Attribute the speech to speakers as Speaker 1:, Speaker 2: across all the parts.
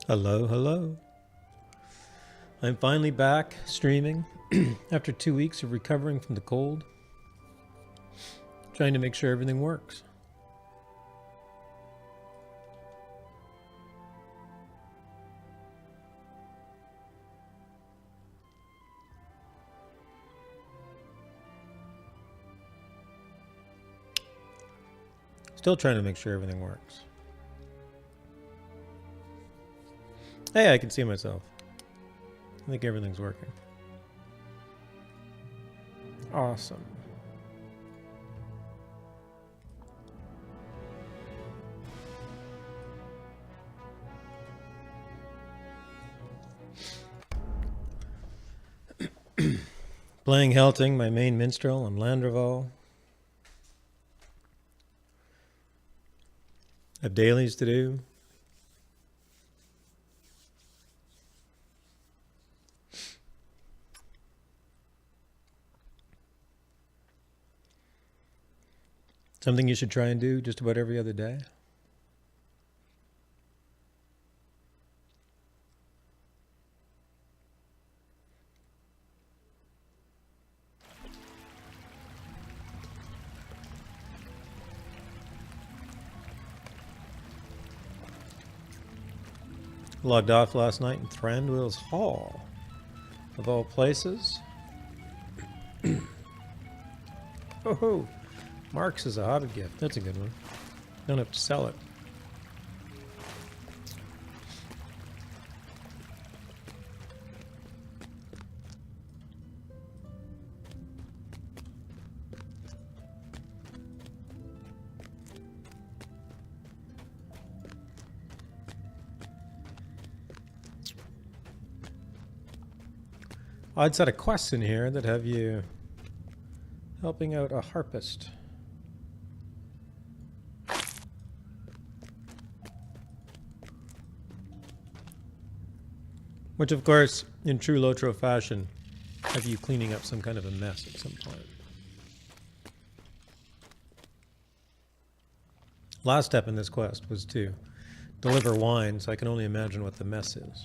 Speaker 1: Hello, hello. I'm finally back streaming after 2 weeks of recovering from the cold, trying to make sure everything works. Still trying to make sure everything works. Hey, I can see myself. I think everything's working. Awesome. Playing Helting, my main minstrel, on Landreval. Have dailies to do. Something you should try and do just about every other day. Logged off last night in Thranduil's Hall, of all places. Oh, Mark's is a Hobbit gift. That's a good one. Don't have to sell it. Odd set of quests in here that have you helping out a harpist. Which, of course, in true LotRO fashion, have you cleaning up some kind of a mess at some point. Last step in this quest was to deliver wine, so I can only imagine what the mess is.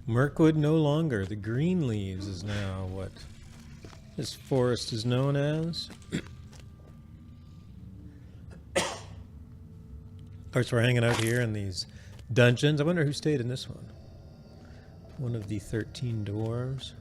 Speaker 1: Mirkwood no longer. The Green Leaves is now what this forest is known as. Of course, we're hanging out here in these dungeons. I wonder who stayed in this one. One of the 13 dwarves.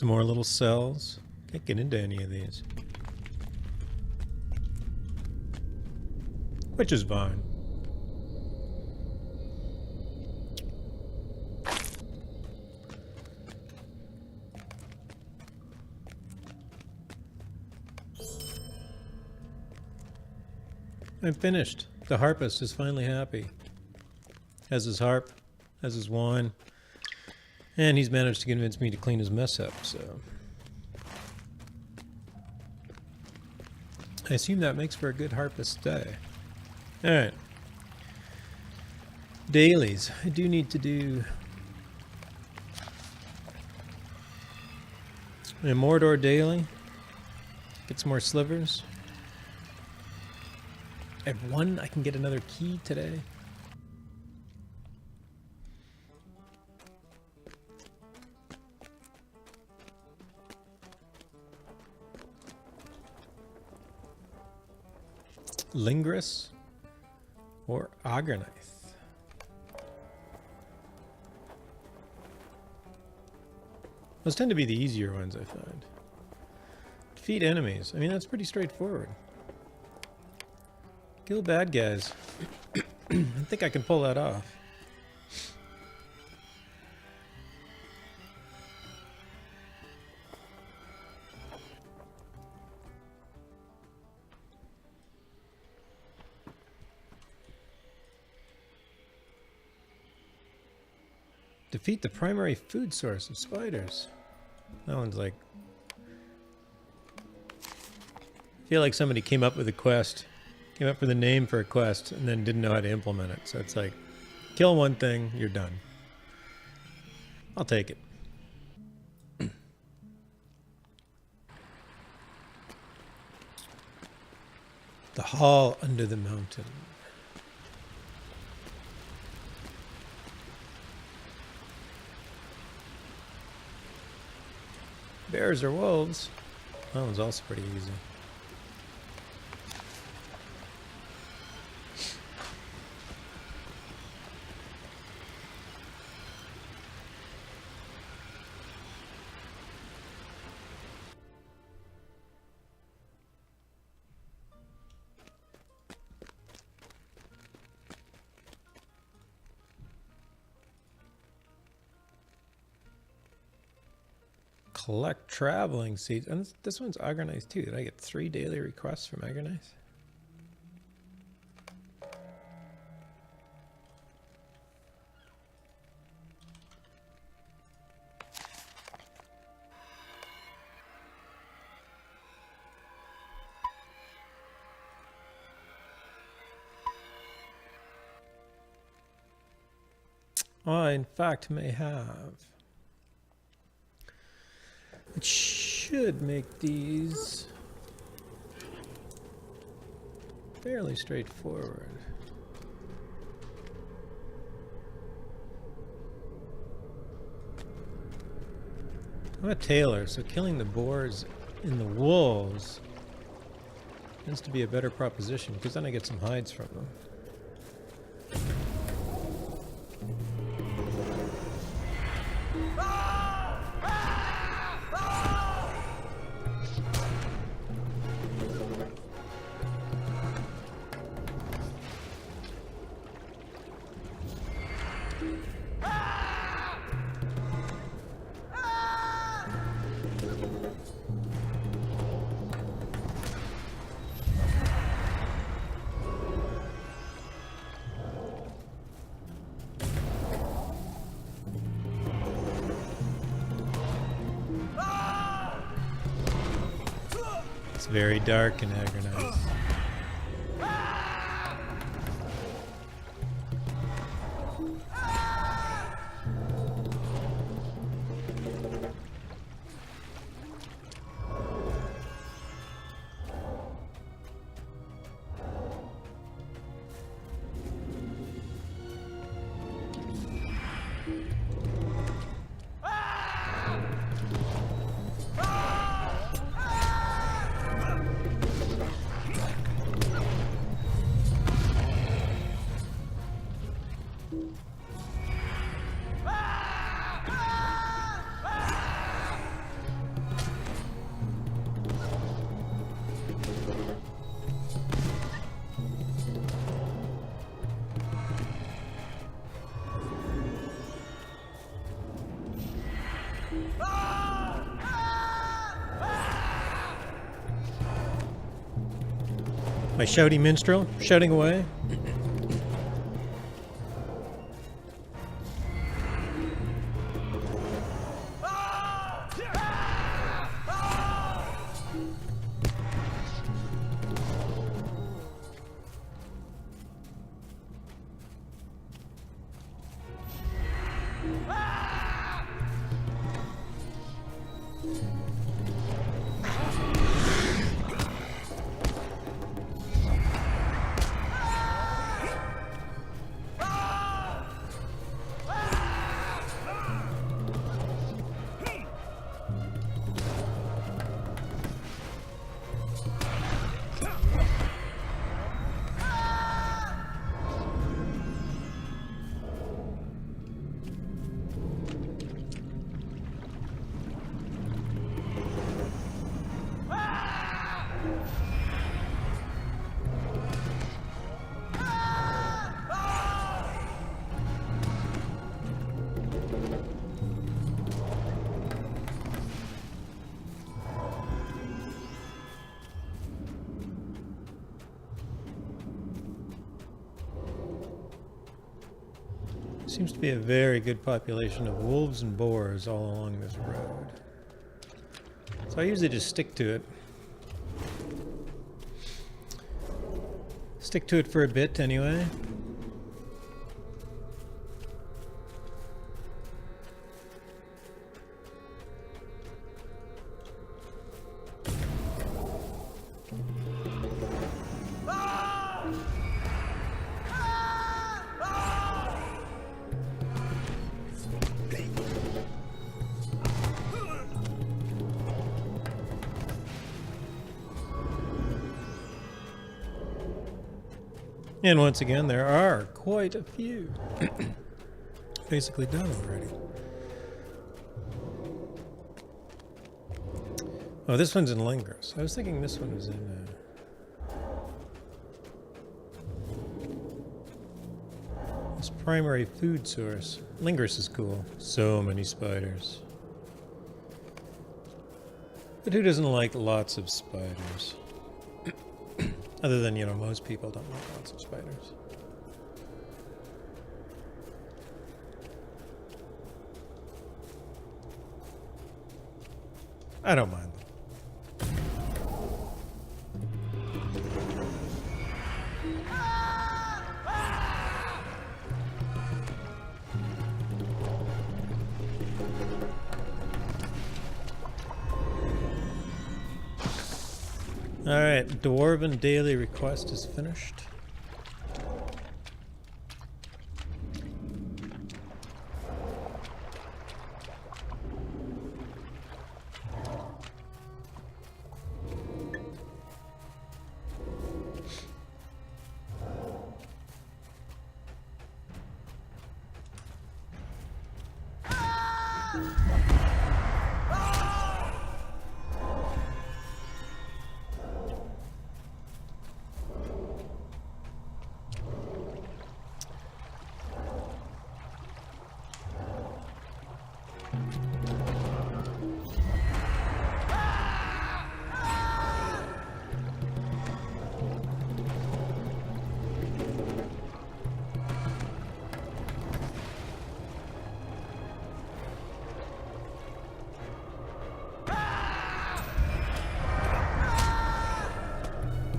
Speaker 1: Some more little cells. Can't get into any of these. Which is fine. I'm finished. The harpist is finally happy. Has his harp, has his wine, and he's managed to convince me to clean his mess up, so. I assume that makes for a good harpist day. Alright. Dailies. I do need to do a Mordor daily. Get some more slivers. I have one. I can get another key today. Lingris or Ogrenith. Those tend to be the easier ones, I find. Defeat enemies. I mean, that's pretty straightforward. Kill bad guys. I think I can pull that off. Defeat the primary food source of spiders. That one's like... I feel like somebody came up with a quest. Came up with a name for a quest and then didn't know how to implement it. So it's like, kill one thing, you're done. I'll take it. The hall under the mountain. Bears or wolves? That one's also pretty easy. Collect traveling seeds. And this one's Ogrenith too. Did I get 3 daily requests from Ogrenith? I, in fact, may have. It should make these fairly straightforward. I'm a tailor, so killing the boars in the wolves tends to be a better proposition, because then I get some hides from them. It's very dark and agonizing. My shouty minstrel, shouting away. Seems to be a very good population of wolves and boars all along this road. So I usually just stick to it. Stick to it for a bit anyway. And once again, there are quite a few. Basically done already. Oh, this one's in Lingers. I was thinking this one was in... this primary food source. Lingers is cool. So many spiders. But who doesn't like lots of spiders? Other than, you know, most people don't like lots of spiders. I don't mind them. Alright, Dwarven daily request is finished.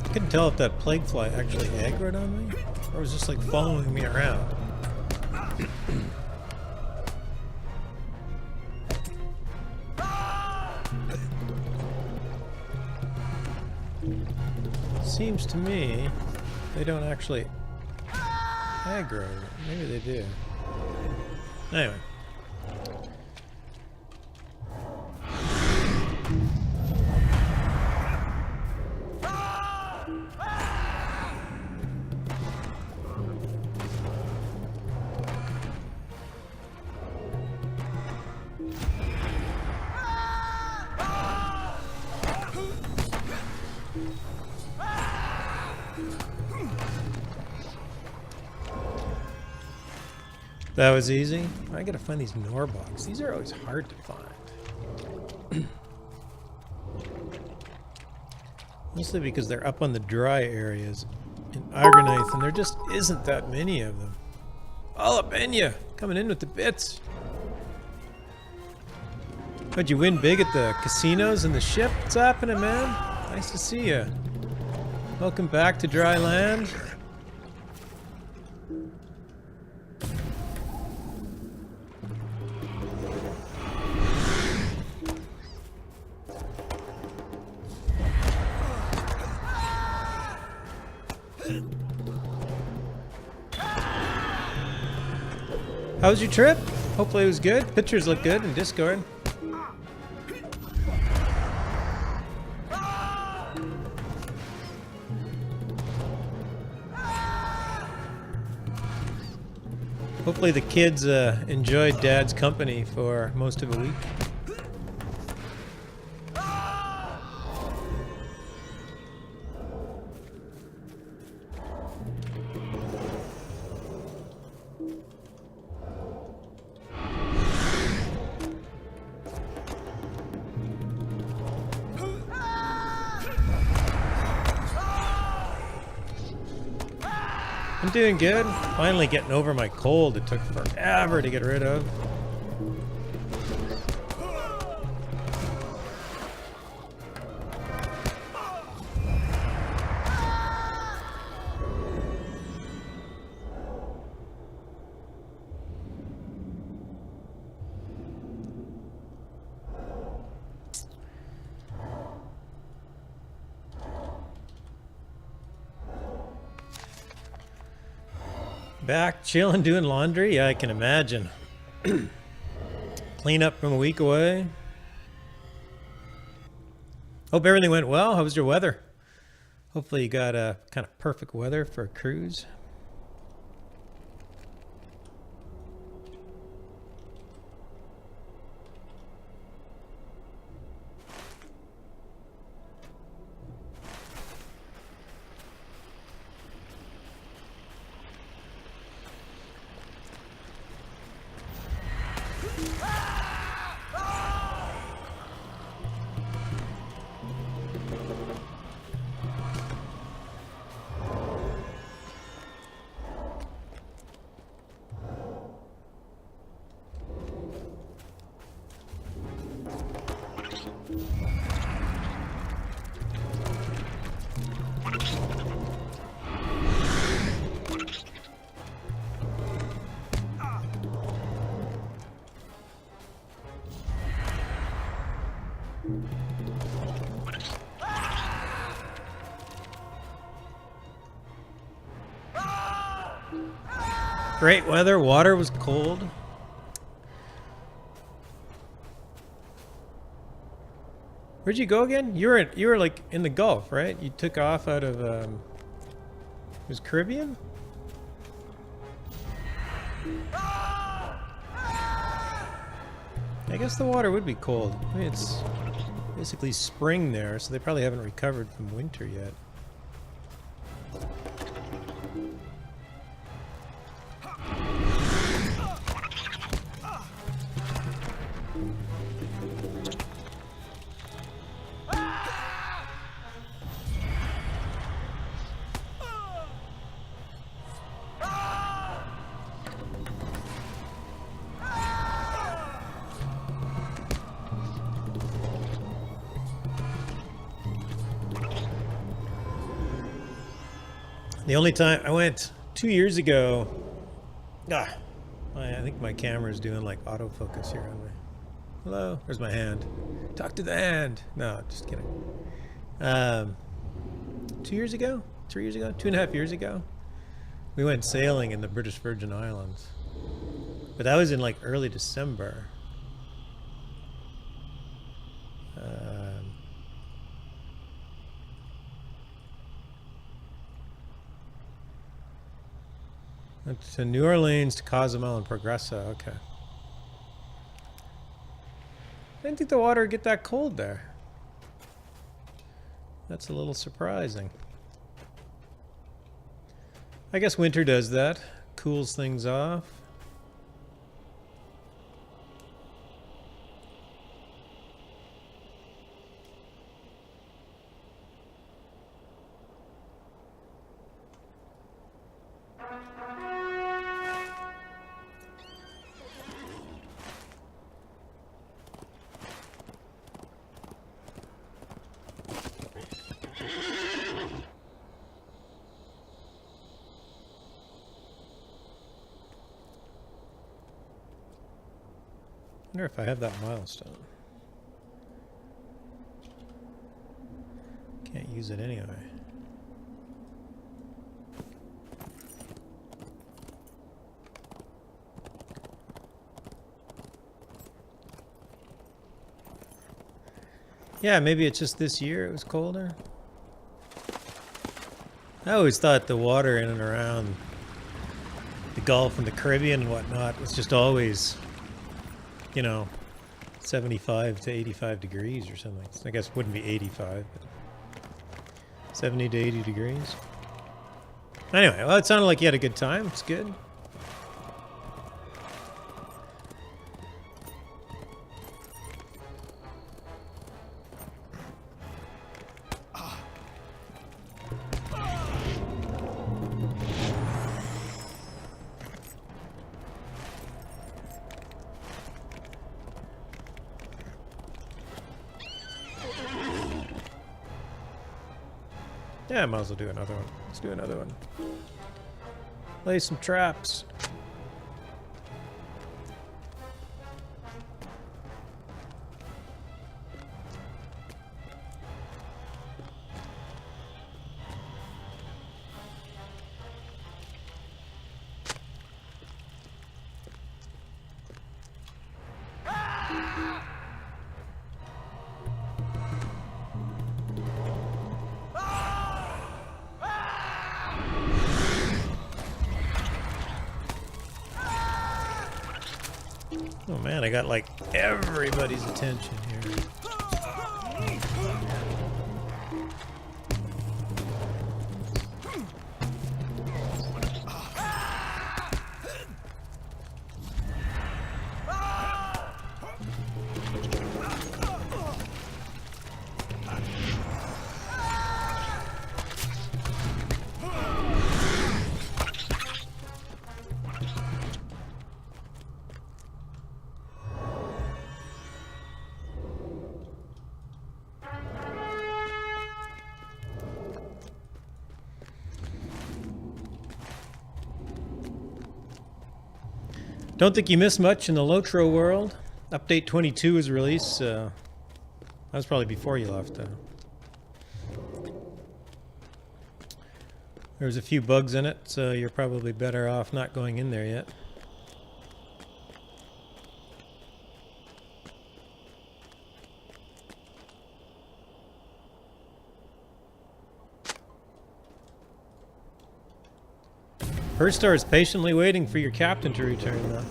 Speaker 1: I couldn't tell if that plague fly actually aggroed on me, or was just like following me around. Seems to me they don't actually aggro. Maybe they do. Anyway. That was easy. I gotta find these Norbogs. These are always hard to find. Mostly because they're up on the dry areas in Argonite, and there just isn't that many of them. All up in ya! Coming in with the bits! How'd you win big at the casinos and the ship? What's happening, man? Nice to see ya. Welcome back to dry land. How was your trip? Hopefully it was good. Pictures look good in Discord. Hopefully the kids enjoyed Dad's company for most of a week. I'm doing good. Finally getting over my cold. It took forever to get rid of. Back chilling, doing laundry? Yeah, I can imagine. Clean up from a week away. Hope everything went well. How was your weather? Hopefully you got a kind of perfect weather for a cruise. Great weather. Water was cold. Where'd you go again? You were like in the Gulf, right? You took off out of it was Caribbean? I guess the water would be cold. I mean, it's basically spring there, so they probably haven't recovered from winter yet. The only time I went 2 years ago, I think my camera is doing like autofocus here on me. Hello, there's my hand. Talk to the hand. No, just kidding. 2 years ago, 3 years ago, 2.5 years ago, we went sailing in the British Virgin Islands. But that was in like early December. Went to New Orleans, to Cozumel, and Progreso. Okay. I didn't think the water would get that cold there. That's a little surprising. I guess winter does that. Cools things off. Wonder if I have that milestone. Can't use it anyway. Yeah, maybe it's just this year it was colder. I always thought the water in and around the Gulf and the Caribbean and whatnot was just always, you know, 75 to 85 degrees or something. I guess it wouldn't be 85, but 70 to 80 degrees. Anyway, well, it sounded like you had a good time. It's good. Yeah, I might as well do another one. Let's do another one. Lay some traps. Oh man, I got like everybody's attention here. Don't think you missed much in the LotRO world. Update 22 is released. That was probably before you left. There was a few bugs in it, so you're probably better off not going in there yet. First Star is patiently waiting for your captain to return, though.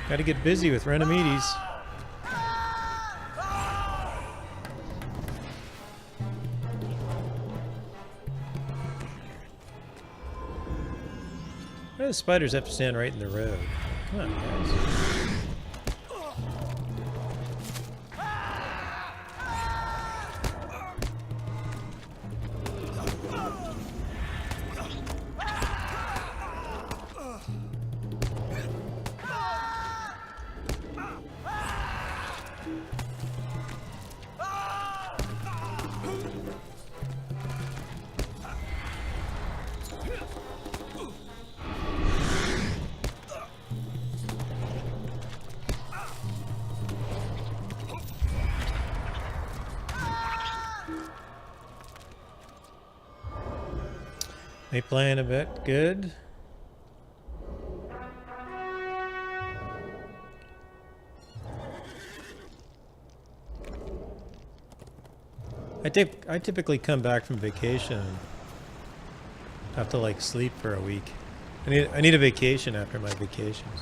Speaker 1: Gotta get busy with Renamides. Why do the spiders have to stand right in the road? Come on, guys. They playing a bit good. I typically come back from vacation and have to like sleep for a week. I need a vacation after my vacations.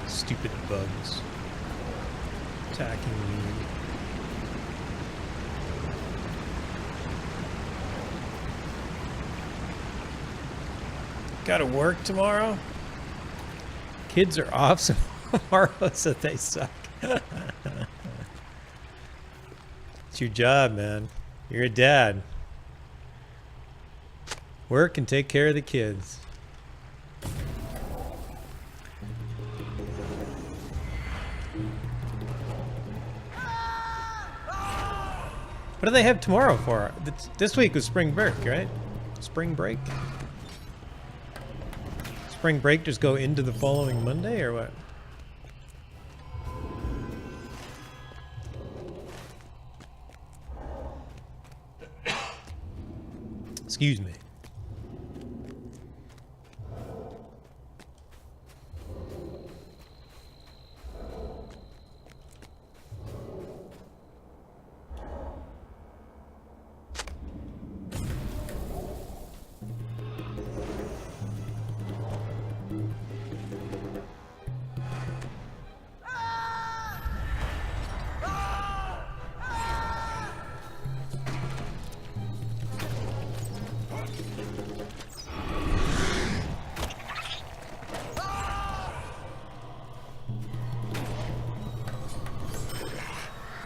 Speaker 1: Stupid bugs attacking me. Gotta work tomorrow? Kids are off tomorrow, so they suck. It's your job, man. You're a dad. Work and take care of the kids. What do they have tomorrow for? This week was spring break, right? Spring break? Spring break just go into the following Monday, or what? Excuse me.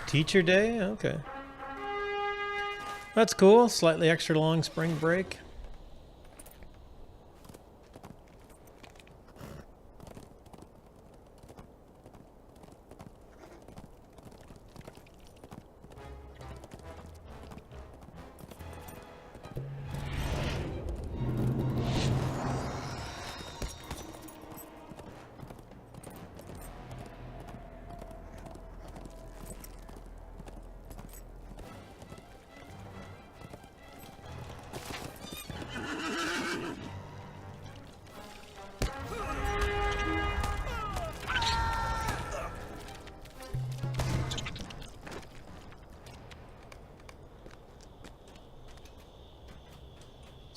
Speaker 1: Teacher day? Okay. That's cool. Slightly extra long spring break.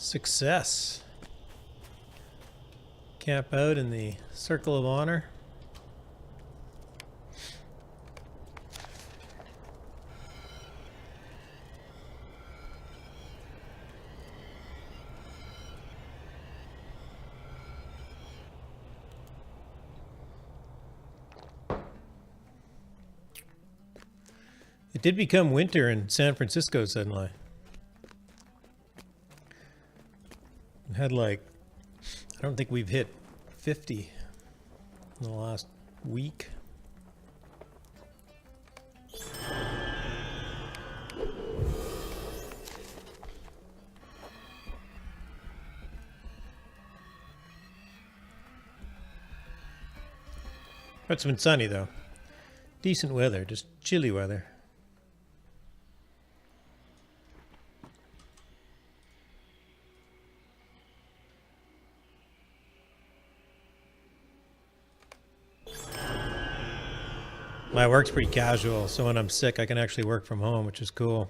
Speaker 1: Success. Camp out in the Circle of Honor. It did become winter in San Francisco suddenly. Had like, I don't think we've hit 50 in the last week. It's been sunny though. Decent weather, just chilly weather. My work's pretty casual, so when I'm sick, I can actually work from home, which is cool.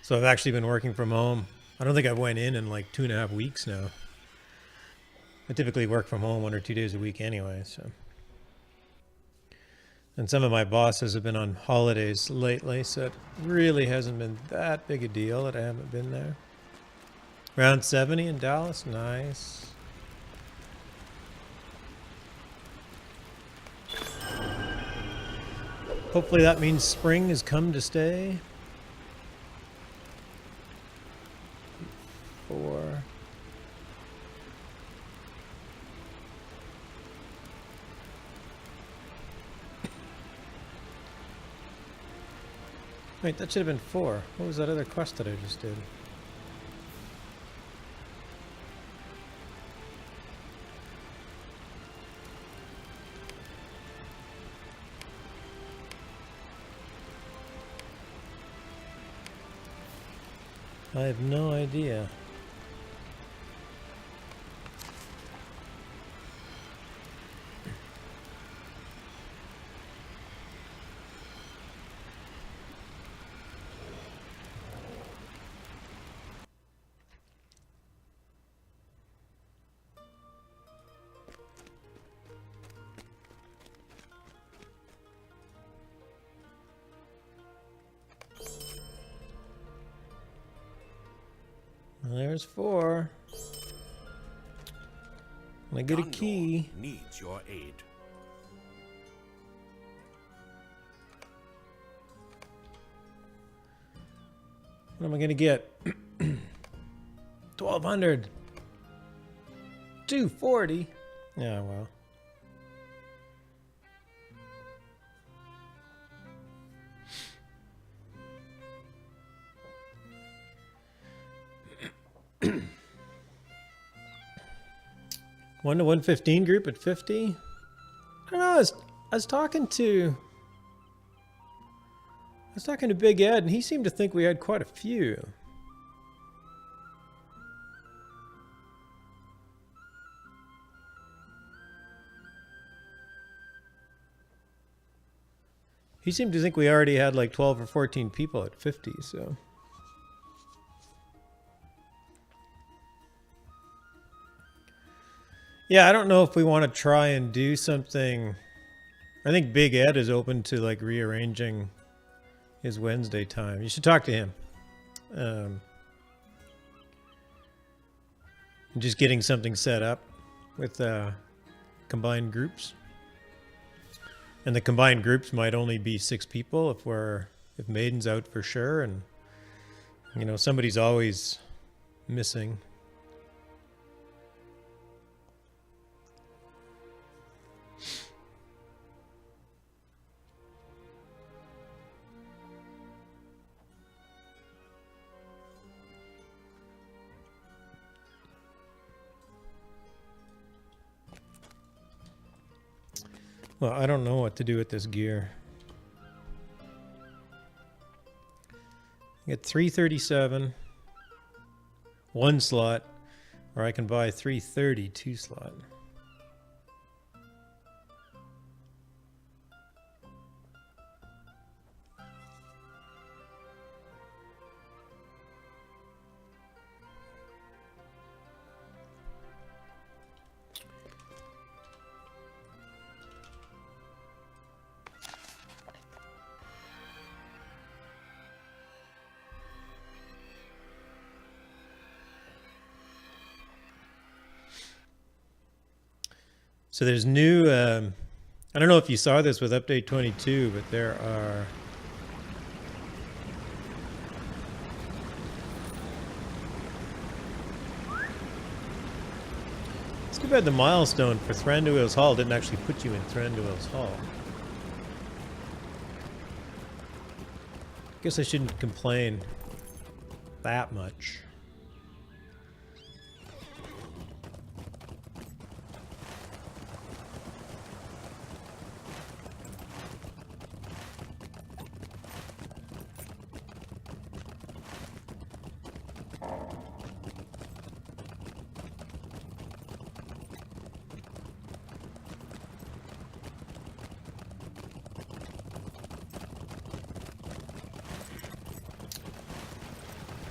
Speaker 1: So I've actually been working from home. I don't think I went in like 2.5 weeks now. I typically work from home 1 or 2 days a week anyway, so. And some of my bosses have been on holidays lately, so it really hasn't been that big a deal that I haven't been there. Around 70 in Dallas, nice. Hopefully that means spring has come to stay. 4. Wait, that should have been 4. What was that other quest that I just did? I have no idea. There's 4. And I get a key.
Speaker 2: Needs your aid.
Speaker 1: What am I gonna get? 1200. 240. Yeah, well. One to 115 group at 50. I don't know. I was talking to Big Ed, and he seemed to think we had quite a few. He seemed to think we already had like 12 or 14 people at 50, so. Yeah, I don't know if we want to try and do something. I think Big Ed is open to like rearranging his Wednesday time. You should talk to him. Just getting something set up with combined groups. And the combined groups might only be 6 people if Maiden's out for sure, and you know somebody's always missing. Well, I don't know what to do with this gear. I get 337, 1 slot, or I can buy 330, 2 slot. So there's new, I don't know if you saw this with update 22, but there are it's too bad the milestone for Thranduil's Hall didn't actually put you in Thranduil's Hall. Guess I shouldn't complain that much.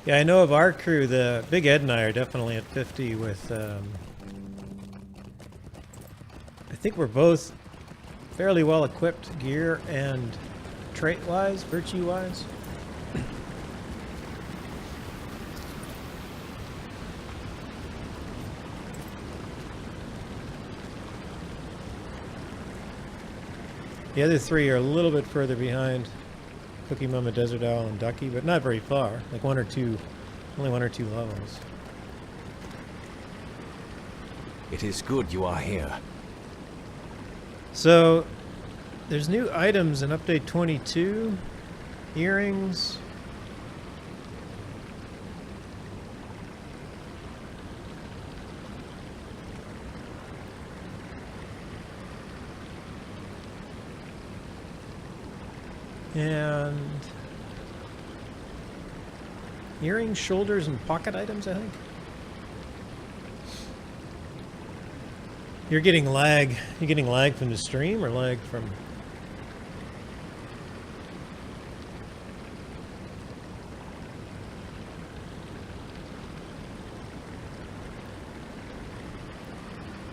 Speaker 1: Yeah, I know of our crew, the Big Ed and I are definitely at 50 with, I think we're both fairly well equipped gear and trait-wise, virtue-wise. The other 3 are a little bit further behind. Cookie Mama, Desert Owl, and Ducky, but not very far. Like only 1 or 2 levels.
Speaker 2: It is good you are here.
Speaker 1: So, there's new items in update 22. Earrings. And earrings, shoulders, and pocket items, I think. You're getting lag. You getting lag from the stream or lag from?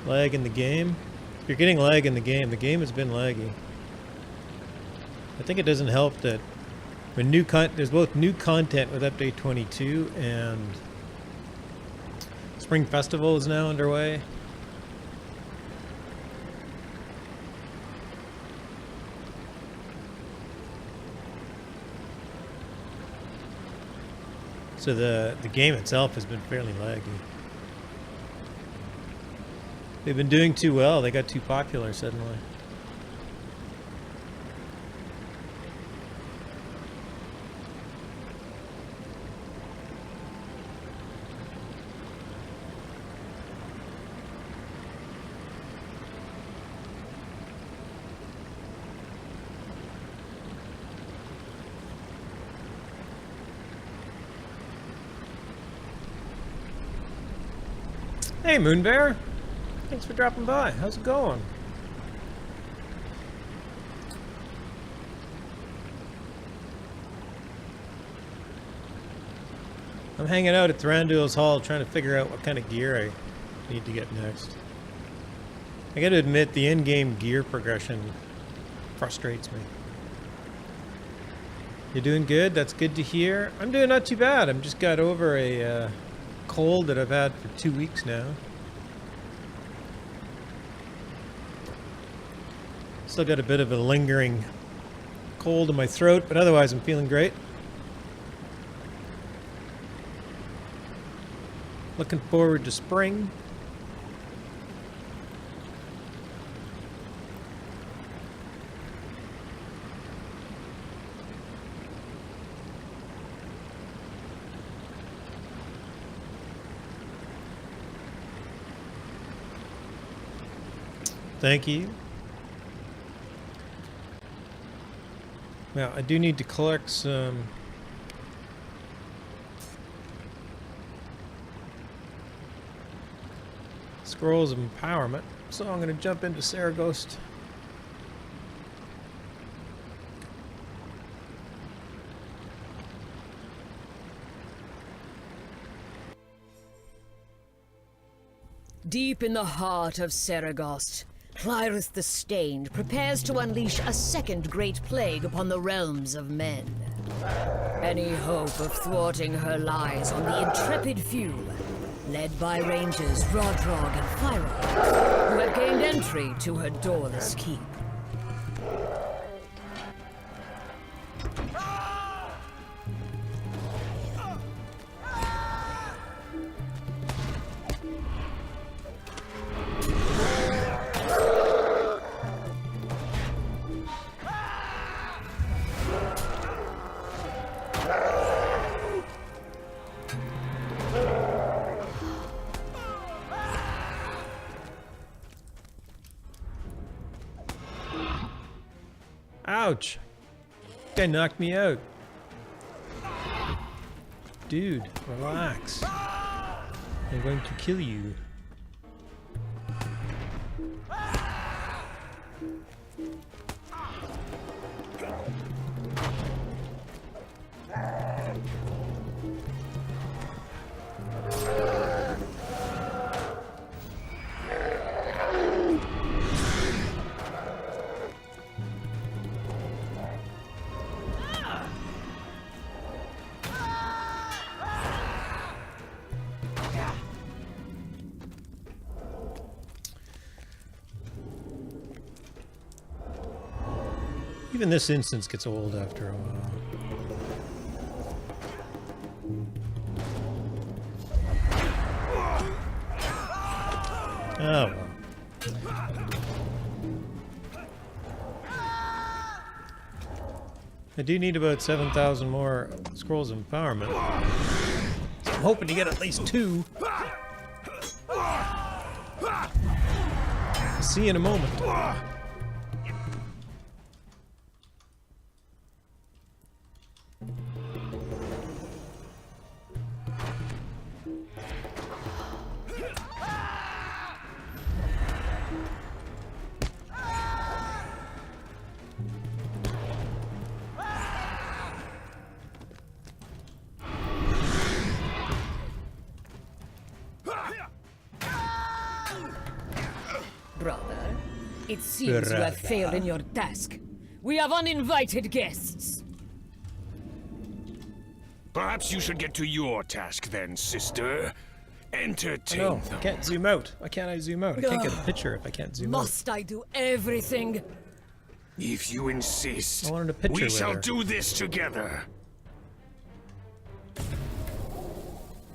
Speaker 1: Lag in the game? If you're getting lag in the game has been laggy. I think it doesn't help that when there's both new content with update 22 and Spring Festival is now underway. So the game itself has been fairly laggy. They've been doing too well. They got too popular suddenly. Hey, Moonbear. Thanks for dropping by. How's it going? I'm hanging out at Thranduil's Hall trying to figure out what kind of gear I need to get next. I gotta admit, the in-game gear progression frustrates me. You're doing good? That's good to hear. I'm doing not too bad. I'm just got over a cold that I've had for 2 weeks now. Still got a bit of a lingering cold in my throat, but otherwise I'm feeling great. Looking forward to spring. Thank you. Now, I do need to collect some scrolls of empowerment, so I'm going to jump into Saragost.
Speaker 3: Deep in the heart of Saragost, Clyrith the Stained prepares to unleash a second great plague upon the realms of men. Any hope of thwarting her lies on the intrepid few, led by rangers Rodrog and Fyra, who have gained entry to her doorless keep.
Speaker 1: Ouch! Guy knocked me out. Dude, relax. I'm going to kill you. Even this instance gets old after a while. Oh well. I do need about 7,000 more scrolls of empowerment. So I'm hoping to get at least 2. See you in a moment.
Speaker 3: Brother, it seems you have failed in your task. We have uninvited guests.
Speaker 4: Perhaps you should get to your task then, sister.
Speaker 2: Entertain
Speaker 1: No, I
Speaker 2: them.
Speaker 1: can't zoom out. Why can't I zoom out? I can't get a picture if I can't zoom out.
Speaker 3: Must I do everything?
Speaker 2: If you insist,
Speaker 1: I wanted a picture
Speaker 2: we
Speaker 1: with
Speaker 2: shall
Speaker 1: her.
Speaker 2: do this together.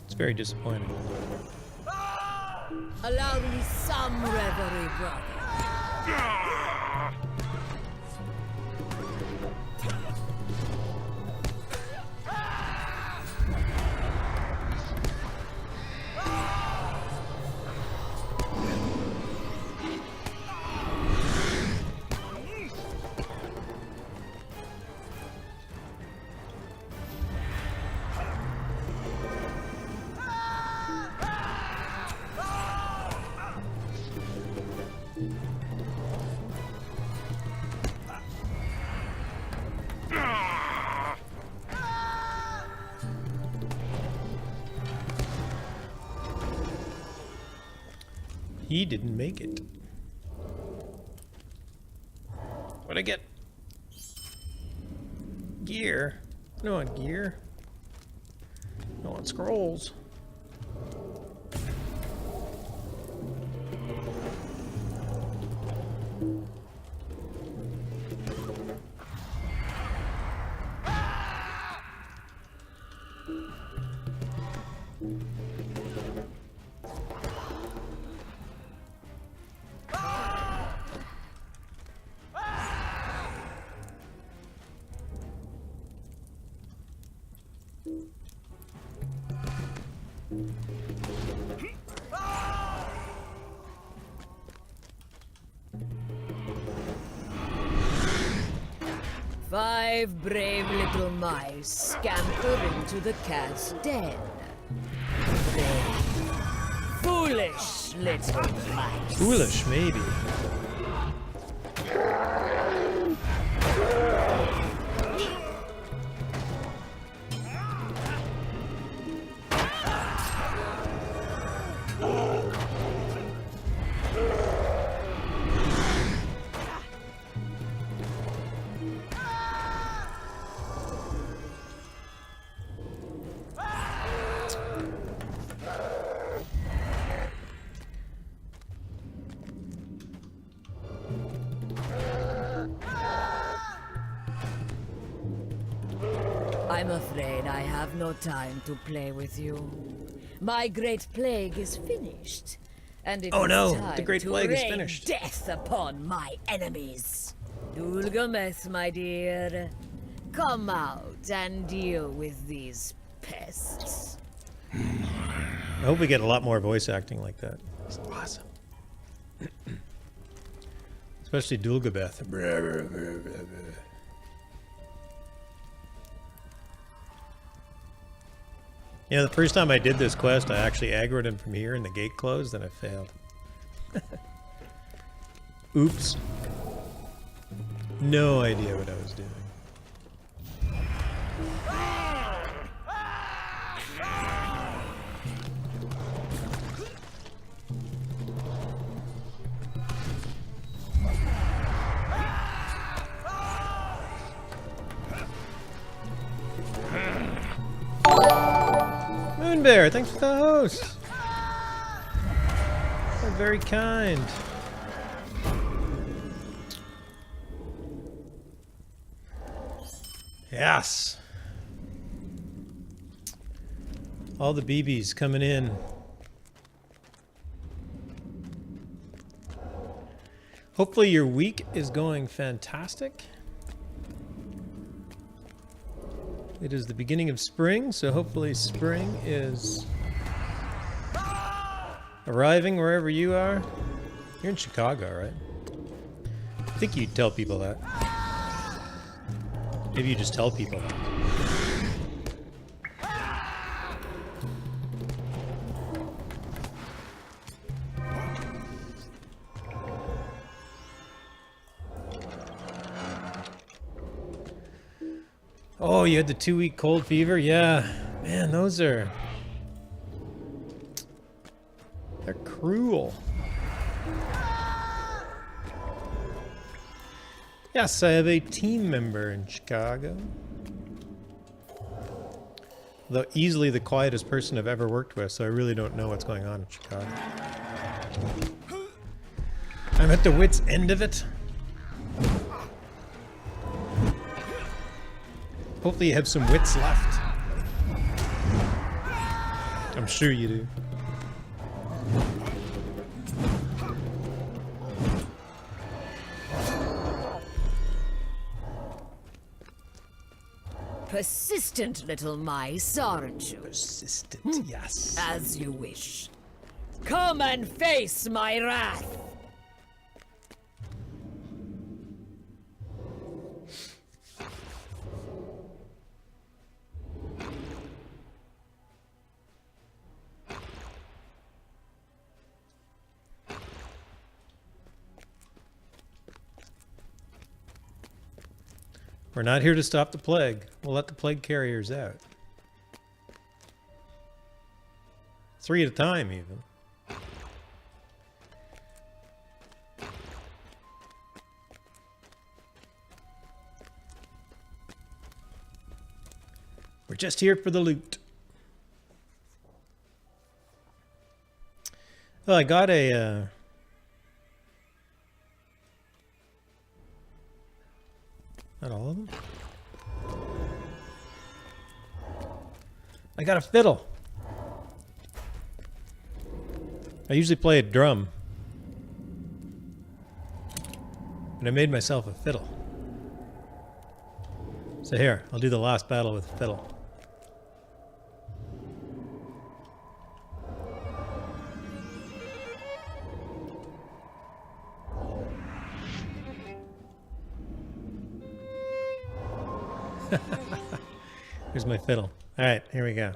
Speaker 1: It's very disappointing.
Speaker 3: Allow me some reverie, brother.
Speaker 1: He didn't make it. What'd I get? Gear? I don't want gear. I want scrolls.
Speaker 3: Five brave little mice scamper into the cat's den. Brave, foolish little mice.
Speaker 1: Foolish, maybe.
Speaker 3: I'm afraid I have no time to play with you. My great plague is finished, and it
Speaker 1: Oh
Speaker 3: is
Speaker 1: no,
Speaker 3: time
Speaker 1: the Great
Speaker 3: to
Speaker 1: Plague is
Speaker 3: rain
Speaker 1: finished.
Speaker 3: death upon my enemies. Dulgameth, my dear, come out and deal with these pests.
Speaker 1: I hope we get a lot more voice acting like that. It's awesome. Especially Dulgabeth. You know, the first time I did this quest, I actually aggroed him from here and the gate closed and I failed. Oops. No idea what I was doing. Moonbear, thanks for the host. You're very kind. Yes. All the BBs coming in. Hopefully your week is going fantastic. It is the beginning of spring, so hopefully spring is arriving wherever you are. You're in Chicago, right? I think you'd tell people that. Maybe you just tell people that. Oh, you had the 2-week cold fever? Yeah. Man, those are... they're cruel. Yes, I have a team member in Chicago. easily the quietest person I've ever worked with, so I really don't know what's going on in Chicago. I'm at the wit's end of it. Hopefully you have some wits left. I'm sure you do.
Speaker 3: Persistent little mice, aren't you?
Speaker 1: Persistent, yes.
Speaker 3: As you wish. Come and face my wrath.
Speaker 1: We're not here to stop the plague. We'll let the plague carriers out. 3 at a time, even. We're just here for the loot. Oh, I got a... Not all of them? I got a fiddle. I usually play a drum. And I made myself a fiddle. So here, I'll do the last battle with a fiddle. Here's my fiddle. Alright, here we go.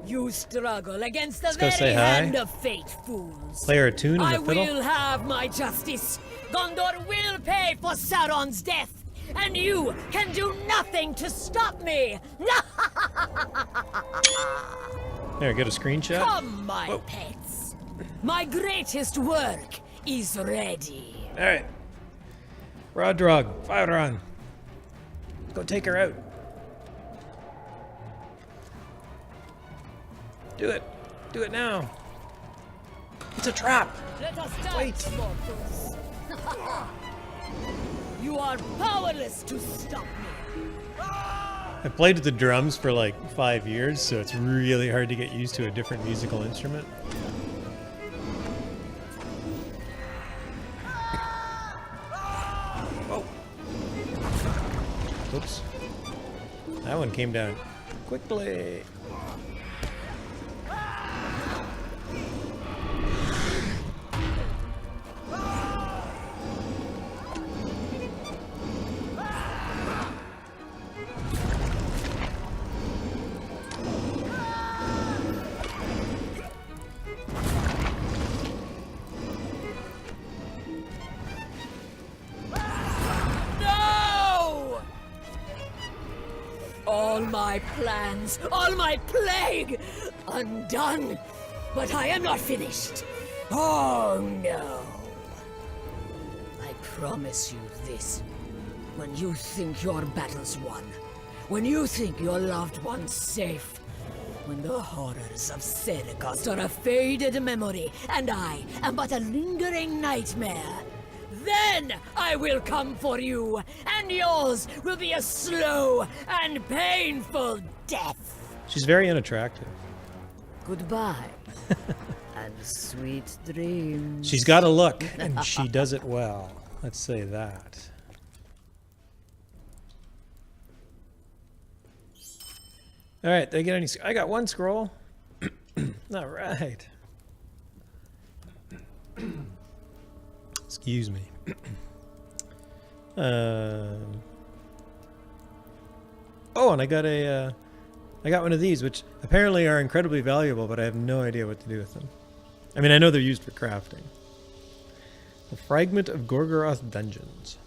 Speaker 3: You struggle against the
Speaker 1: go say
Speaker 3: very
Speaker 1: hi.
Speaker 3: hand of fate, fools.
Speaker 1: Play her a tune in
Speaker 3: I
Speaker 1: the fiddle.
Speaker 3: will have my justice. Gondor will pay for Sauron's death, and you can do nothing to stop me.
Speaker 1: There, get a screenshot.
Speaker 3: Come, my pets. My greatest work is ready.
Speaker 1: Alright. Rodrog, fire on. Go take her out. Do it. Do it now. It's a trap.
Speaker 3: Let us dance,
Speaker 1: Wait.
Speaker 3: mortals. You are powerless to stop me.
Speaker 1: I played with the drums for like 5 years, so it's really hard to get used to a different musical instrument. Whoa. Oops. That one came down quickly.
Speaker 3: No! All my plans, all my plague, undone. But I am not finished. Oh no. I promise you this. When you think your battle's won, when you think your loved one's safe, when the horrors of Senegost are a faded memory, and I am but a lingering nightmare, then I will come for you, and yours will be a slow and painful death.
Speaker 1: She's very unattractive.
Speaker 3: Goodbye, and sweet dreams.
Speaker 1: She's got a look, and she does it well. Let's say that. All right, they get any? I got one scroll. All right. Excuse me. Oh, and I got a. I got one of these, which apparently are incredibly valuable, but I have no idea what to do with them. I mean, I know they're used for crafting. The Fragment of Gorgoroth Dungeons.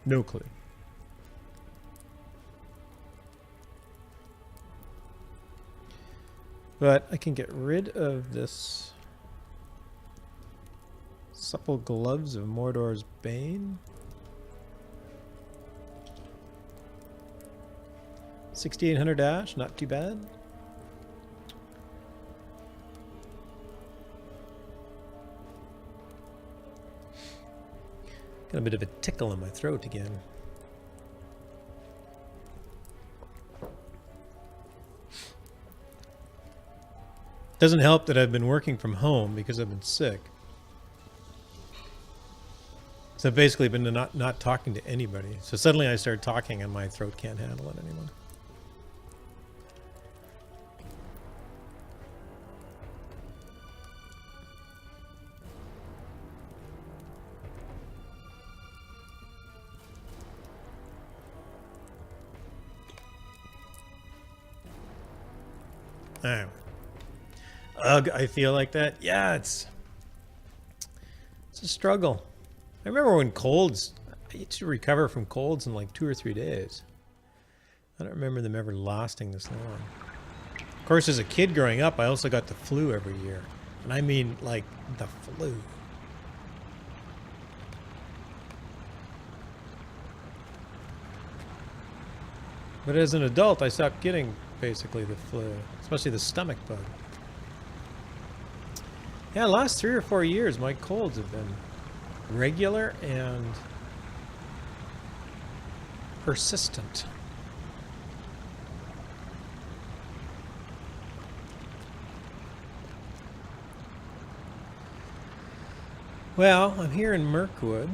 Speaker 1: No clue. But I can get rid of this Supple Gloves of Mordor's Bane. $6,800 dash, not too bad. Got a bit of a tickle in my throat again. Doesn't help that I've been working from home because I've been sick. So I've basically been not talking to anybody. So suddenly I started talking and my throat can't handle it anymore. Anyway. Ugh, I feel like that. Yeah, it's a struggle. I remember when colds, I used to recover from colds in like 2 or 3 days. I don't remember them ever lasting this long. Of course, as a kid growing up, I also got the flu every year. And I mean, like, the flu. But as an adult, I stopped getting basically the flu, especially the stomach bug. Yeah, the last 3 or 4 years, my colds have been regular and persistent. Well, I'm here in Mirkwood.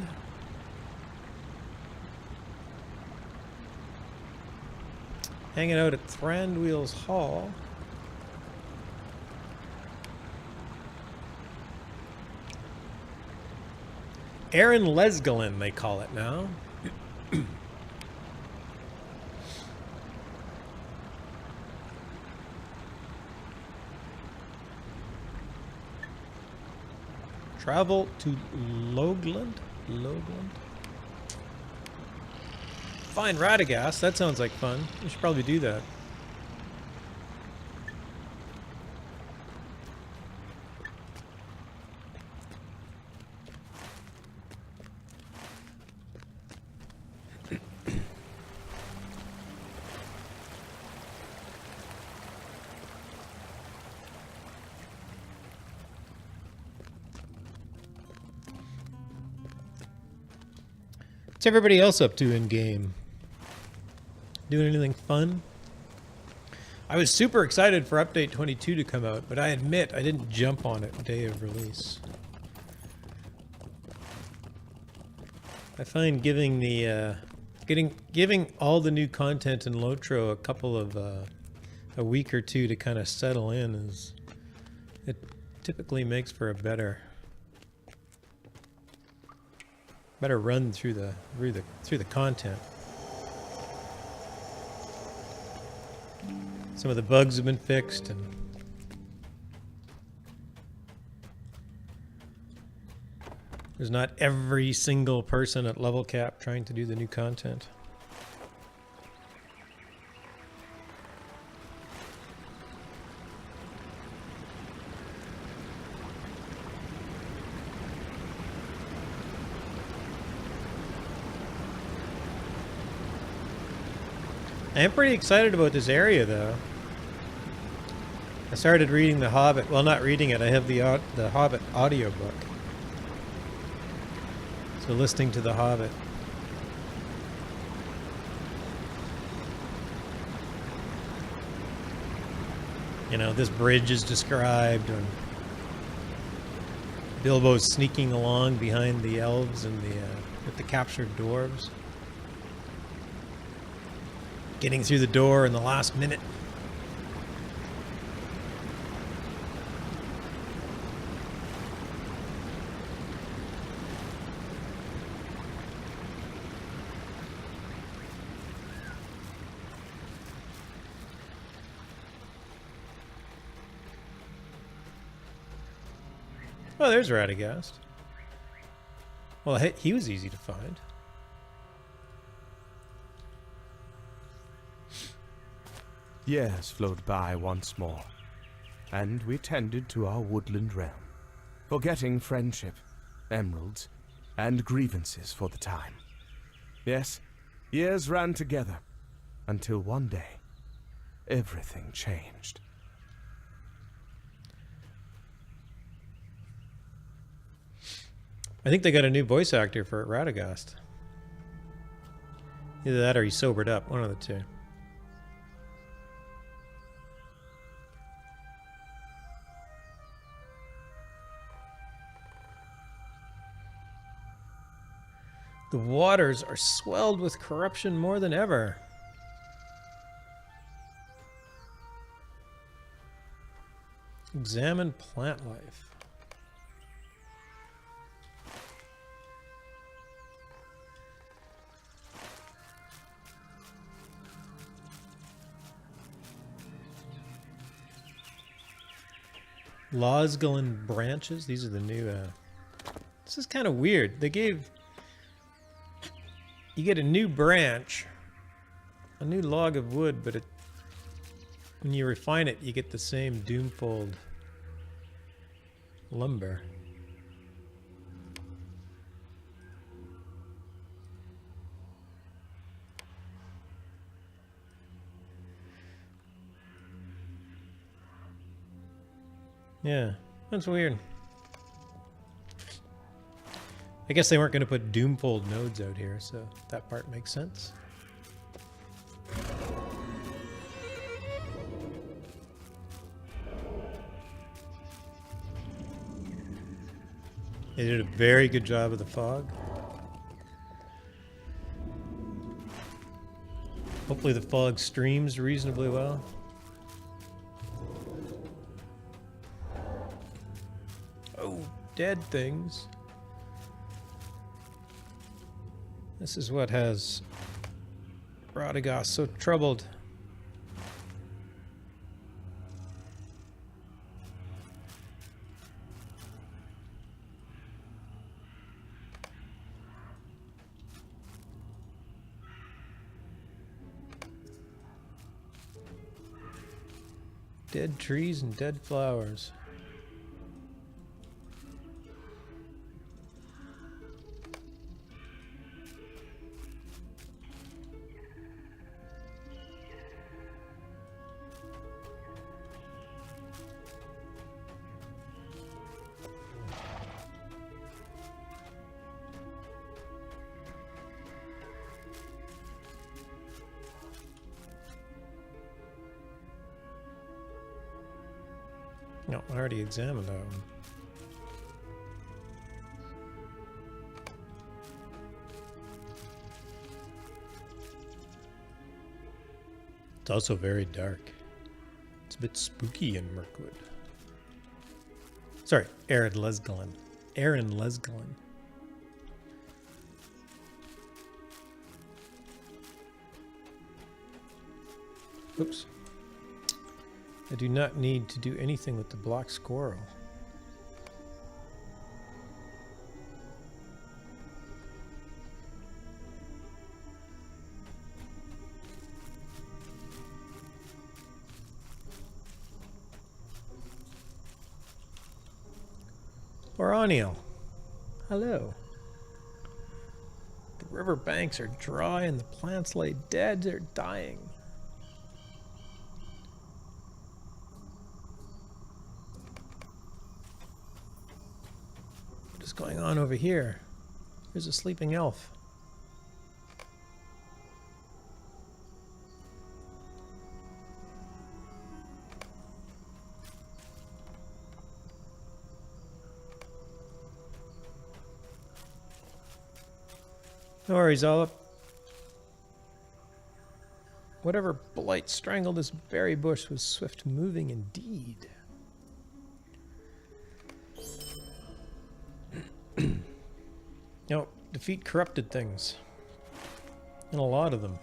Speaker 1: Hanging out at Thranduil's Hall. Aaron Lesgolin, they call it now. Travel to Logland? Find Radagast. That sounds like fun. We should probably do that. What's everybody else up to in game? Doing anything fun? I was super excited for Update 22 to come out, but I admit I didn't jump on it day of release. I find giving the giving all the new content in LotRO a couple of a week or two to kind of settle in is it typically makes for a better run through the content. Some of the bugs have been fixed, and there's not every single person at level cap trying to do the new content. I am pretty excited about this area, though. I started reading The Hobbit. Well, not reading it. I have the Hobbit audiobook. So listening to The Hobbit. You know, this bridge is described, and Bilbo's sneaking along behind the elves and with the captured dwarves. Getting through the door in the last minute. Oh, there's Radagast. Well, he was easy to find.
Speaker 2: Years flowed by once more, and we tended to our woodland realm, forgetting friendship, emeralds, and grievances for the time. Yes, years ran together, until one day, everything changed.
Speaker 1: I think they got a new voice actor for Radagast. Either that or he sobered up, one of the two. The waters are swelled with corruption more than ever. Examine plant life. Losgulin branches. These are the new... This is kind of weird. They gave... You get a new branch, a new log of wood, but when you refine it, you get the same Doomfold lumber. Yeah, that's weird. I guess they weren't going to put Doomfold nodes out here, so that part makes sense. They did a very good job of the fog. Hopefully the fog streams reasonably well. Oh, dead things. This is what has Radagast so troubled. Dead trees and dead flowers. No, I already examined that one. It's also very dark. It's a bit spooky in Mirkwood. Sorry, Aaron Lesgulin. Aaron Lesgulin. Oops. I do not need to do anything with the black squirrel. Oraniel. Hello. The river banks are dry and the plants lay dead. They're dying. What is going on over here? There's a sleeping elf. No worries, Olive. Whatever blight strangled this berry bush was swift moving indeed. No, defeat corrupted things. And a lot of them.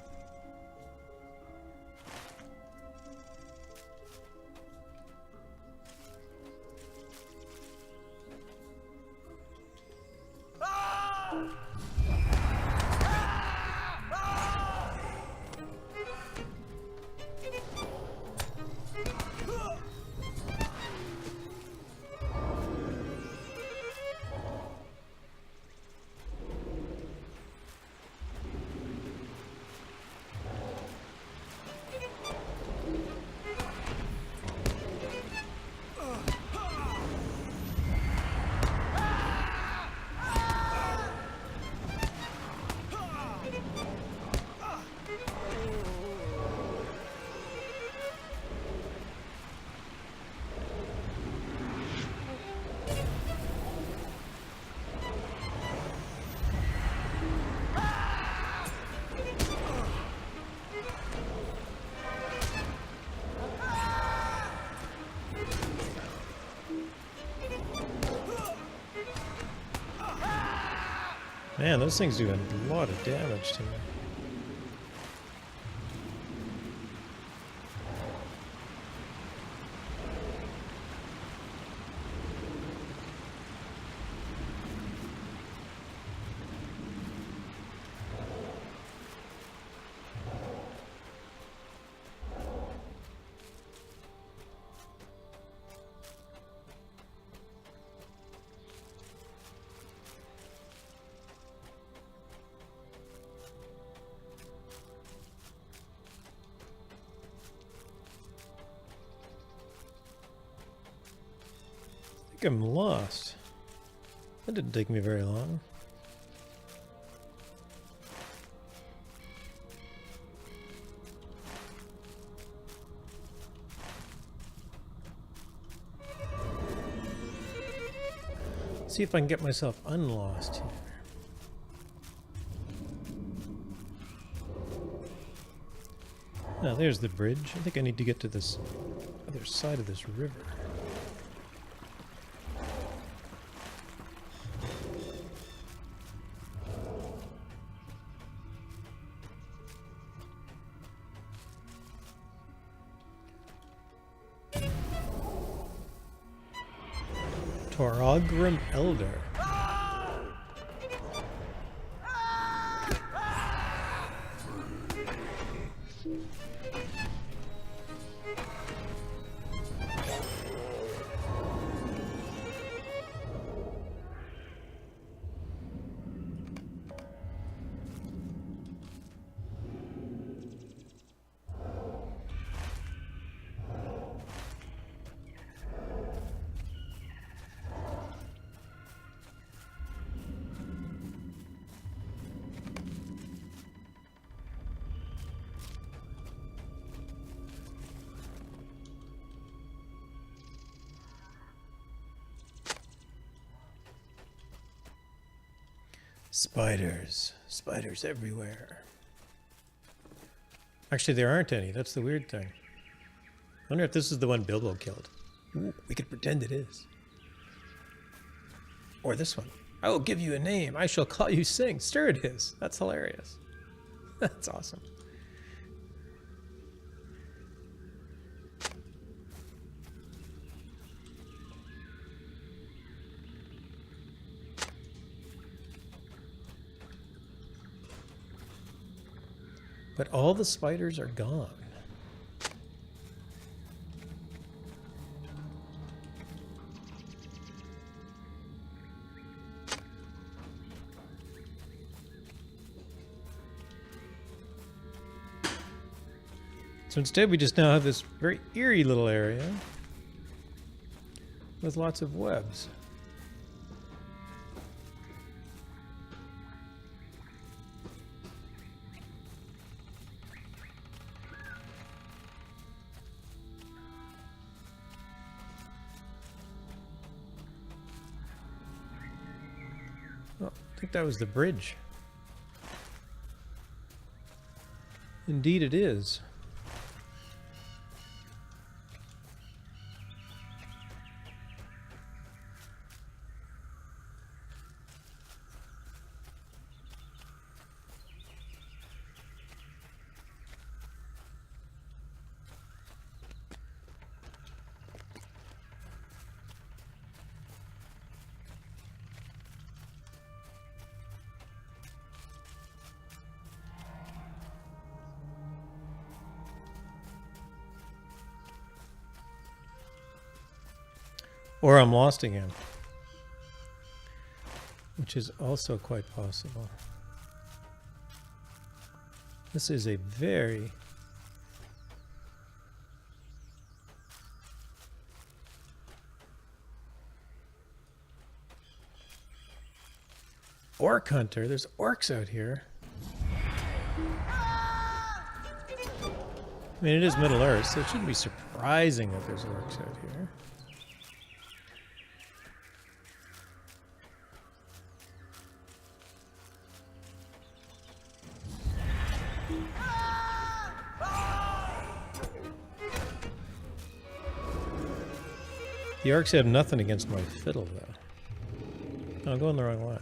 Speaker 1: Man, those things do a lot of damage to me. I think I'm lost. That didn't take me very long. See if I can get myself unlost here. Now there's the bridge. I think I need to get to this other side of this river. Torogrim Elder. Spiders. Spiders everywhere. Actually, there aren't any. That's the weird thing. I wonder if this is the one Bilbo killed. Ooh, we could pretend it is. Or this one. I will give you a name. I shall call you Sing. Sure it is. That's hilarious. That's awesome. But all the spiders are gone. So instead we just now have this very eerie little area with lots of webs. I think that was the bridge. Indeed it is. Or I'm lost again, which is also quite possible. This is a very orc hunter. There's orcs out here. I mean, it is Middle Earth, so it shouldn't be surprising that there's orcs out here. The orcs have nothing against my fiddle, though. Oh, I'm going the wrong way.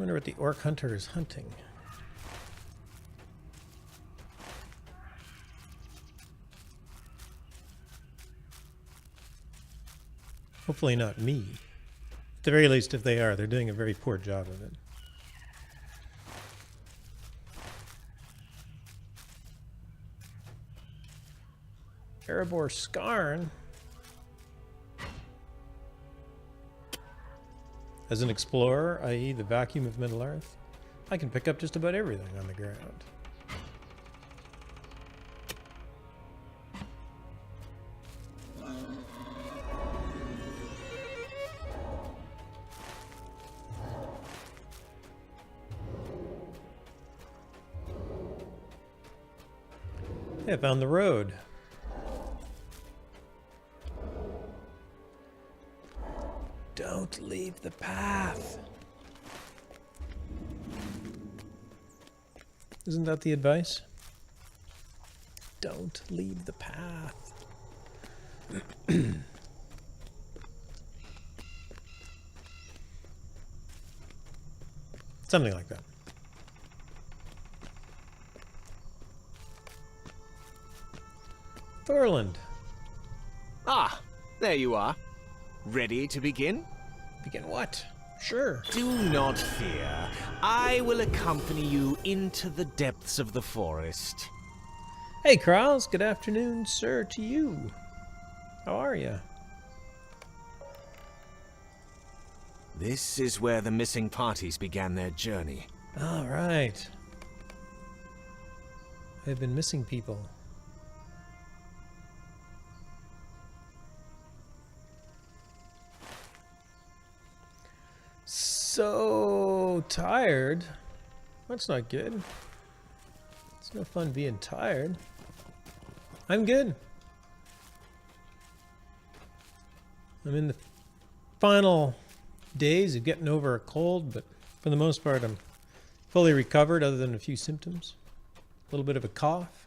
Speaker 1: wonder what the orc hunter is hunting. Hopefully not me. At the very least, if they are, they're doing a very poor job of it. Erebor Skarn. As an explorer, i.e. the vacuum of Middle Earth, I can pick up just about everything on the ground. Hey, I found the road. Don't leave the path. Isn't that the advice? Don't leave the path. Something like that. Thorland.
Speaker 4: Ah, there you are. Ready to begin?
Speaker 1: Begin what? Sure.
Speaker 4: Do not fear. I will accompany you into the depths of the forest.
Speaker 1: Hey, Krause. Good afternoon, sir, to you. How are you?
Speaker 4: This is where the missing parties began their journey.
Speaker 1: All right. I've been missing people. So tired. That's not good. It's no fun being tired. I'm good. I'm in the final days of getting over a cold, but for the most part I'm fully recovered other than a few symptoms. A little bit of a cough.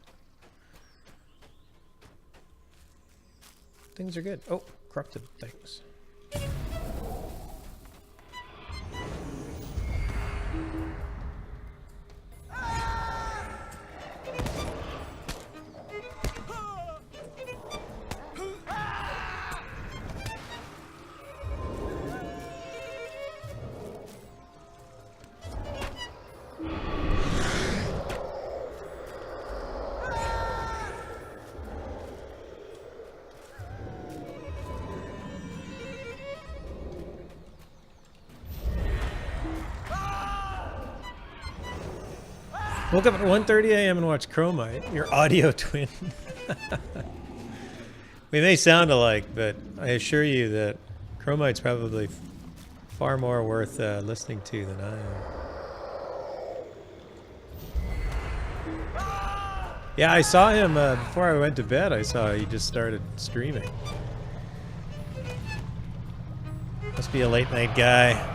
Speaker 1: Things are good. Oh, corrupted things. Woke up at 1:30 a.m. and watched Chromite, your audio twin. We may sound alike, but I assure you that Chromite's probably far more worth listening to than I am. Yeah, I saw him before I went to bed. I saw he just started streaming. Must be a late night guy.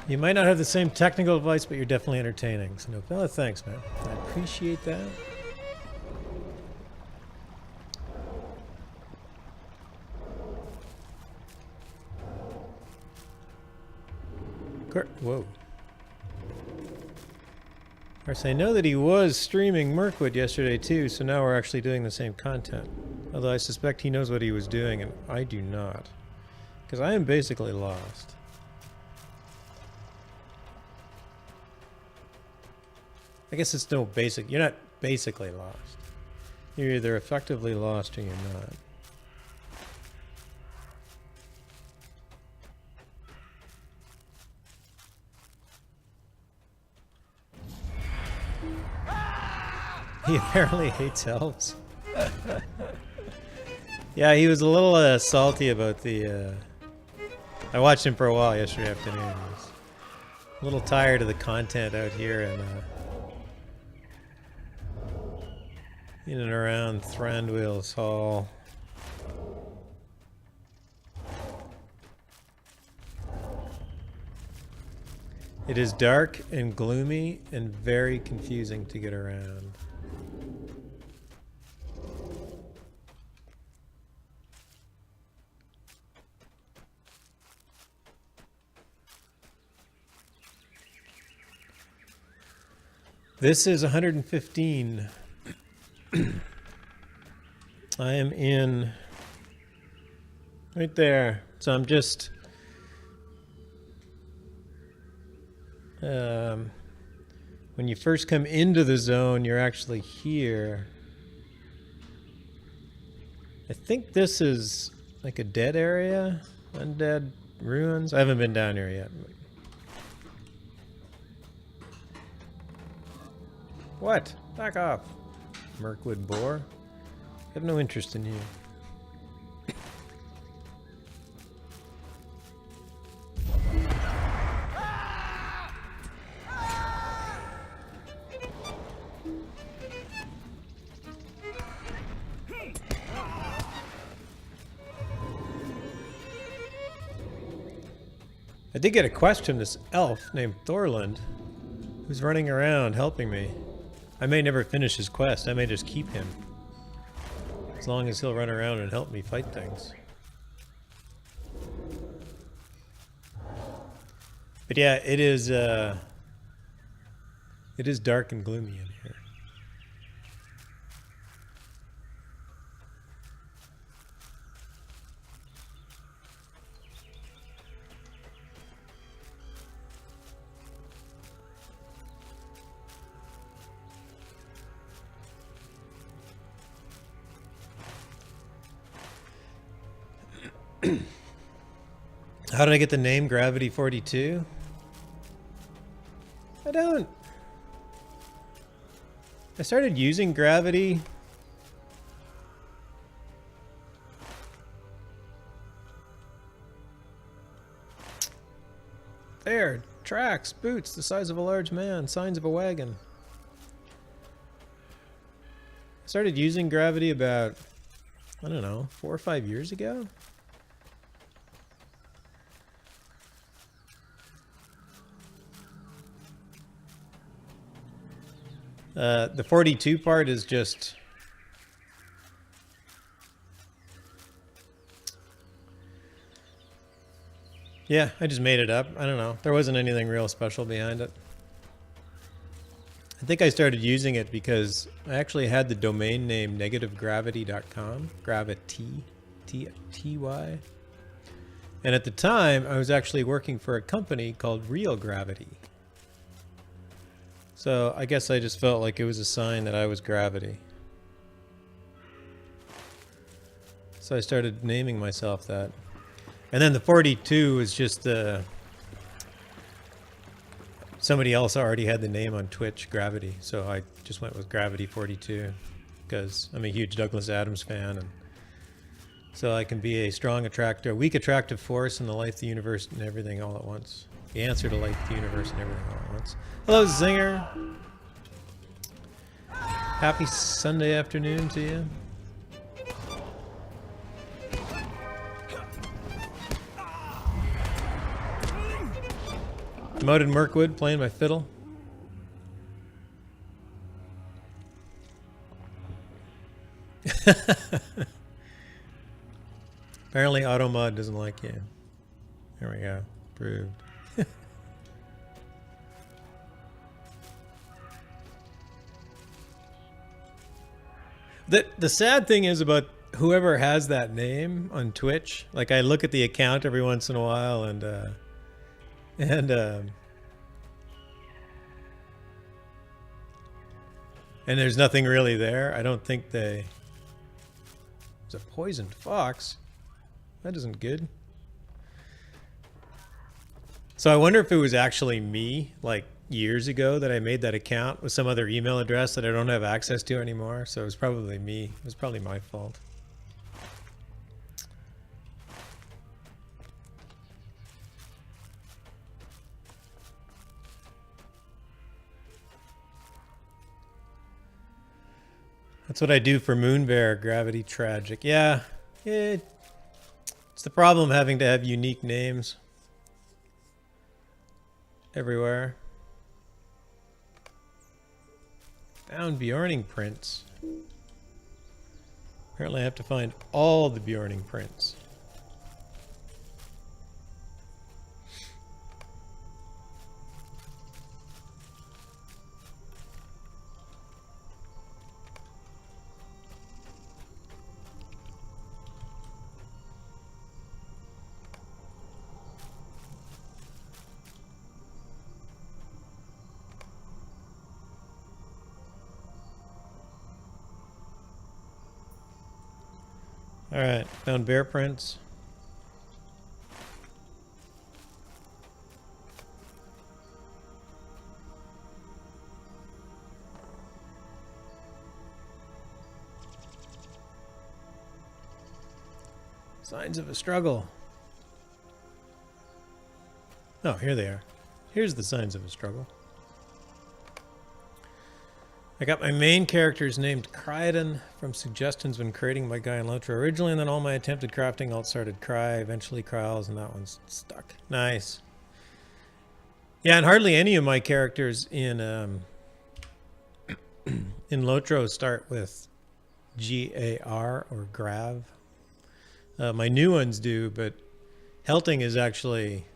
Speaker 1: You might not have the same technical advice, but you're definitely entertaining. So, Novella, thanks, man. I appreciate that. Whoa. Of course, I know that he was streaming Mirkwood yesterday, too, so now we're actually doing the same content. Although I suspect he knows what he was doing, and I do not. Because I am basically lost. I guess it's no basic. You're not basically lost. You're either effectively lost or you're not. He apparently hates elves. Yeah, he was a little salty about the... I watched him for a while yesterday afternoon. He was a little tired of the content out here in and around Thranduil's Hall. It is dark and gloomy and very confusing to get around. This is 115. I am in right there. So I'm just when you first come into the zone, you're actually here. I think this is like a dead area, undead ruins. I haven't been down here yet. What? Back off, Mirkwood boar. I have no interest in you. I did get a quest from this elf named Thorland, who's running around helping me. I may never finish his quest. I may just keep him. As long as he'll run around and help me fight things. But yeah, it is dark and gloomy in here. How did I get the name Gravity 42? I don't. I started using Gravity. There, tracks, boots the size of a large man, signs of a wagon. I started using Gravity about, I don't know, 4 or 5 years ago. The 42 part is just... Yeah, I just made it up. I don't know. There wasn't anything real special behind it. I think I started using it because I actually had the domain name negativegravity.com. Gravity. T-Y. And at the time, I was actually working for a company called Real Gravity. So I guess I just felt like it was a sign that I was Gravity. So I started naming myself that. And then the 42 is just somebody else already had the name on Twitch, Gravity. So I just went with Gravity 42 because I'm a huge Douglas Adams fan. And so I can be a strong attractor, a weak attractive force in the life, the universe, and everything all at once. The answer to life, the universe, and everything all at once. Hello, Zinger. Happy Sunday afternoon to you. I'm out in Mirkwood playing my fiddle. Apparently Automod doesn't like you. There we go. Proved. The sad thing is about whoever has that name on Twitch, like I look at the account every once in a while and there's nothing really there. I don't think they... There's a poisoned fox. That isn't good. So I wonder if it was actually me, like years ago that I made that account with some other email address that I don't have access to anymore. So it was probably me. It was probably my fault. That's what I do for Moonbear, Gravity Tragic. Yeah, it's the problem having to have unique names everywhere. Found Bjorning prints. Apparently I have to find all the Bjorning prints. Alright, found bear prints. Signs of a struggle. Oh, here they are. Here's the signs of a struggle. I got my main characters named Crydon from suggestions when creating my guy in LotRO originally, and then all my attempted crafting alt started Cry, eventually Kryles, and that one's stuck. Nice. Yeah, and hardly any of my characters in LotRO start with G-A-R or Grav. My new ones do, but Helting is actually...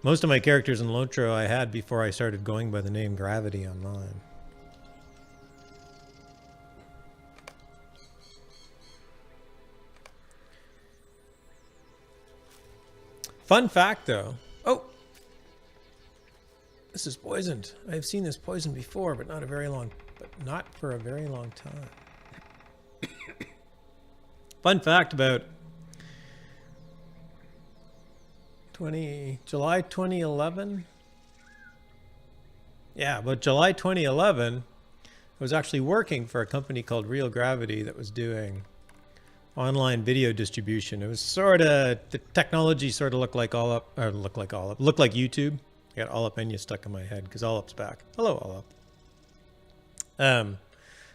Speaker 1: Most of my characters in LotRO I had before I started going by the name Gravity online. Fun fact though. Oh! This is poisoned. I've seen this poison before, but not for a very long time. Fun fact about July 2011. Yeah, but July 2011, I was actually working for a company called Real Gravity that was doing online video distribution. It was sort of, the technology sort of looked like looked like YouTube. I got All Up Menu stuck in my head because All Up's back. Hello, All Up.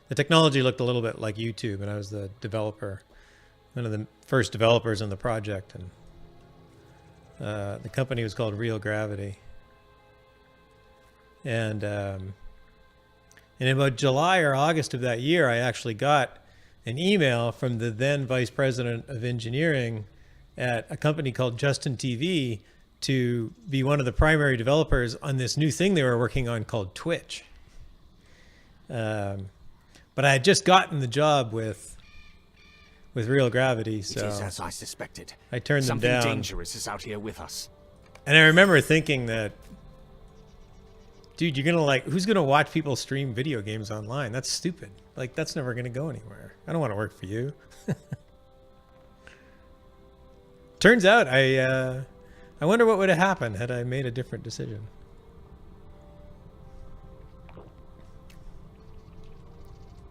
Speaker 1: The technology looked a little bit like YouTube, and I was the developer, one of the first developers on the project, and the company was called Real Gravity. And in about July or August of that year, I actually got an email from the then vice president of engineering at a company called Justin TV to be one of the primary developers on this new thing they were working on called Twitch. But I had just gotten the job with Real Gravity, so
Speaker 4: it is as I suspected.
Speaker 1: I turned them down.
Speaker 4: Something dangerous is out here with us.
Speaker 1: And I remember thinking that, dude, you're gonna who's gonna watch people stream video games online? That's stupid. Like, that's never gonna go anywhere. I don't want to work for you. Turns out I wonder what would have happened had I made a different decision.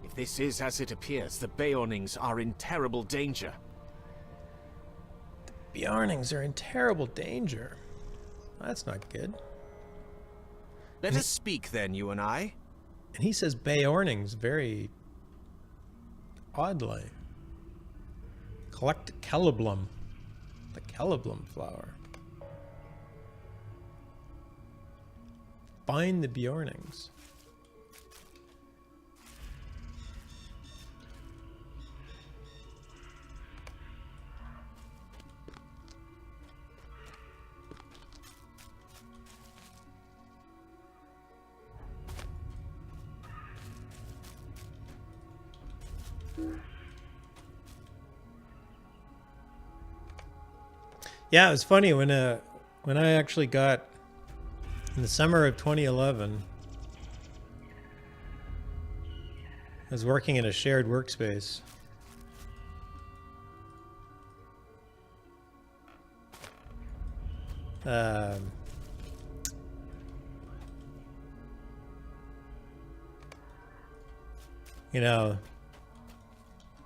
Speaker 4: If this is as it appears, the Beornings are in terrible danger.
Speaker 1: The Bjarnings are in terrible danger. That's not good.
Speaker 4: Let us speak then, you and I.
Speaker 1: And he says Beornings very oddly. Collect Celeblum. The Celeblum flower. Find the Bjornings. Yeah, it was funny when I actually got in the summer of 2011. I was working in a shared workspace. you know,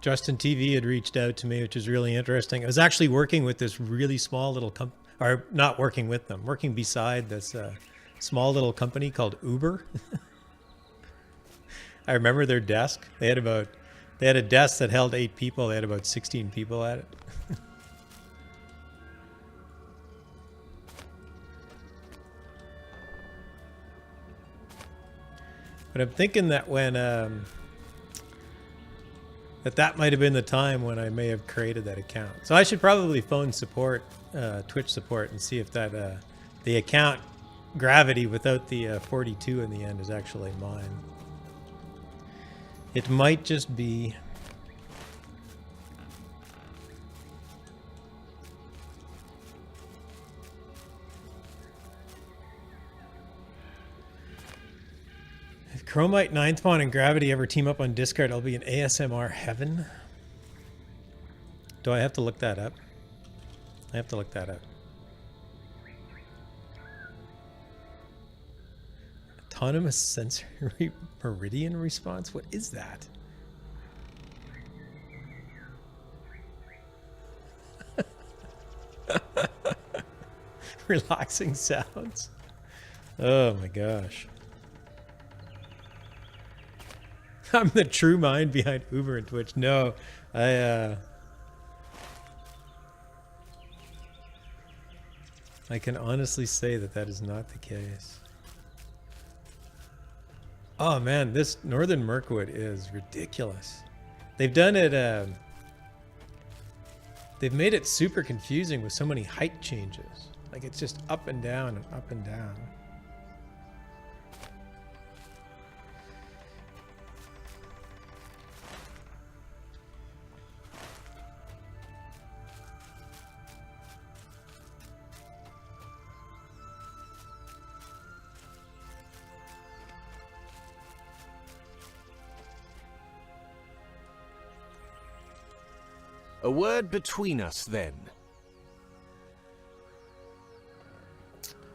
Speaker 1: Justin TV had reached out to me, which is really interesting. I was actually working with this really small little or not working with them, working beside this small little company called Uber. I remember their desk. They had a desk that held 8 people. They had about 16 people at it. But I'm thinking that when that might have been the time when I may have created that account. So I should probably phone support, Twitch support, and see if that the account Gravity without the 42 in the end is actually mine. It might just be. If Chromite, Ninthpawn, and Gravity ever team up on Discord, I'll be in ASMR heaven. Do I have to look that up? I have to look that up. Autonomous sensory meridian response? What is that? Relaxing sounds? Oh my gosh. I'm the true mind behind Uber and Twitch. No, I can honestly say that that is not the case. Oh man, this Northern Mirkwood is ridiculous. They've done it, they've made it super confusing with so many height changes. Like it's just up and down and up and down.
Speaker 4: A word between us, then.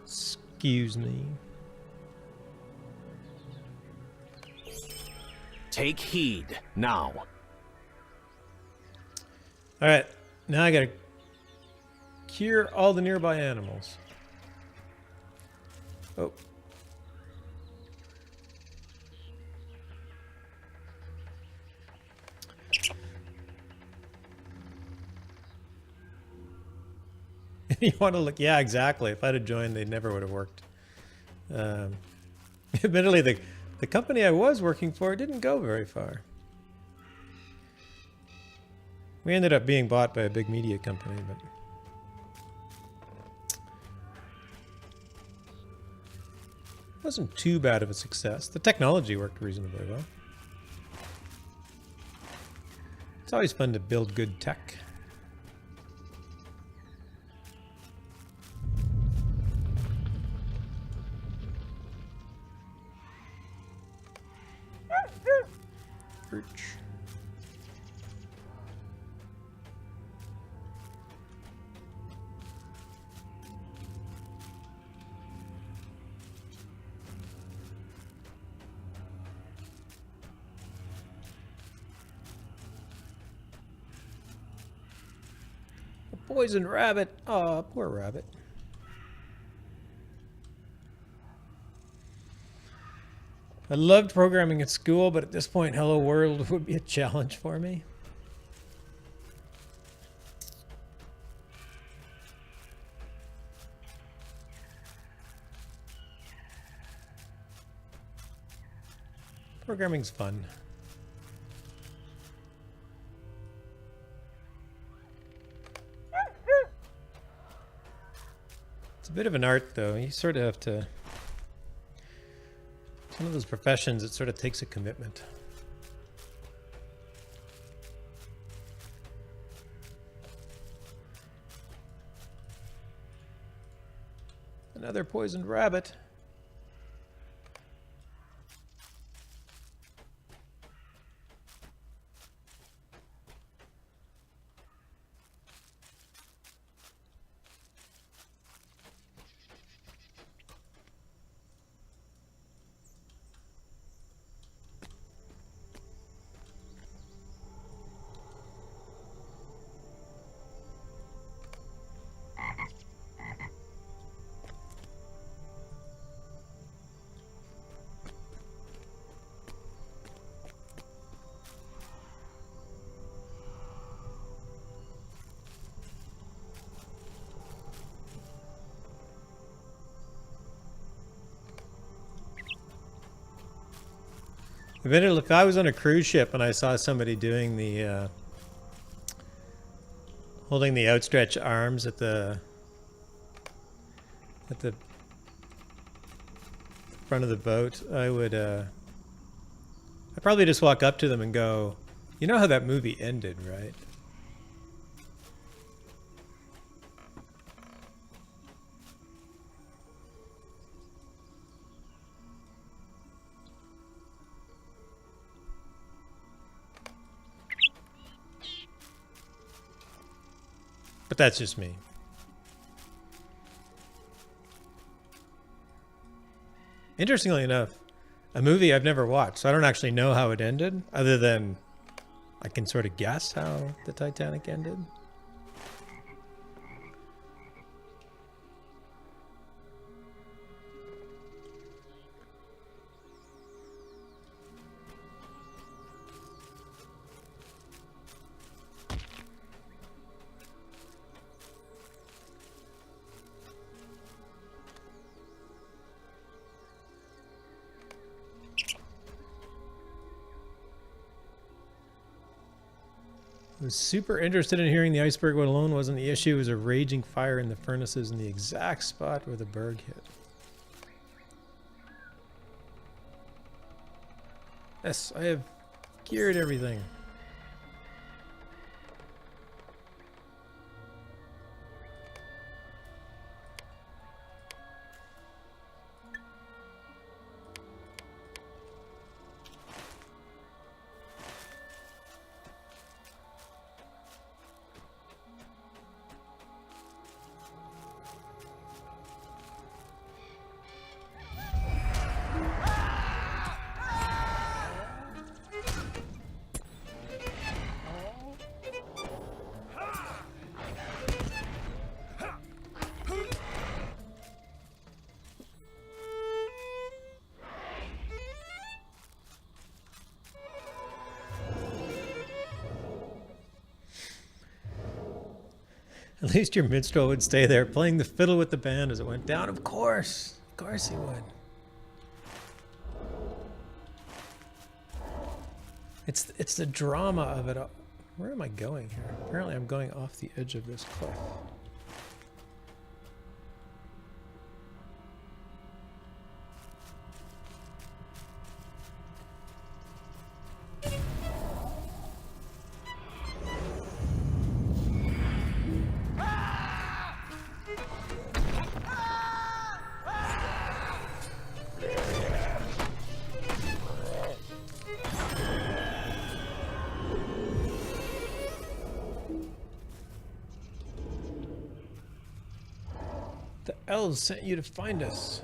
Speaker 1: Excuse me.
Speaker 4: Take heed, now.
Speaker 1: Alright, now I gotta cure all the nearby animals. Oh. You want to look? Yeah, exactly. If I'd have joined, they never would have worked. Admittedly, the company I was working for didn't go very far. We ended up being bought by a big media company, but it wasn't too bad of a success. The technology worked reasonably well. It's always fun to build good tech. Perch. A poisoned rabbit. Oh, poor rabbit. I loved programming at school, but at this point, Hello World would be a challenge for me. Programming's fun. It's a bit of an art, though. You sort of have to... It's one of those professions that sort of takes a commitment. Another poisoned rabbit. If I was on a cruise ship and I saw somebody doing the holding the outstretched arms at the front of the boat, I'd probably just walk up to them and go, "You know how that movie ended, right?" But that's just me. Interestingly enough, a movie I've never watched, so I don't actually know how it ended, other than I can sort of guess how the Titanic ended. I was super interested in hearing the iceberg when alone wasn't the issue. It was a raging fire in the furnaces in the exact spot where the berg hit. Yes, I have geared everything. At least your minstrel would stay there playing the fiddle with the band as it went down. Of course he would. It's the drama of it all. Where am I going here? Apparently I'm going off the edge of this cliff. The elves sent you to find us.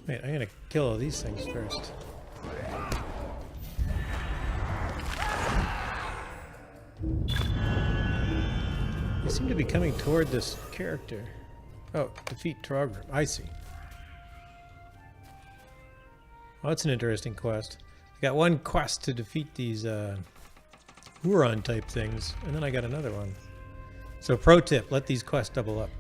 Speaker 1: Wait, I'm gonna kill all these things first. They seem to be coming toward this character. Oh, defeat Trogrim. I see. Well, that's an interesting quest. I got one quest to defeat these Huron type things, and then I got another one. So pro tip, let these quests double up.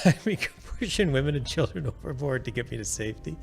Speaker 1: I mean, pushing women and children overboard to get me to safety.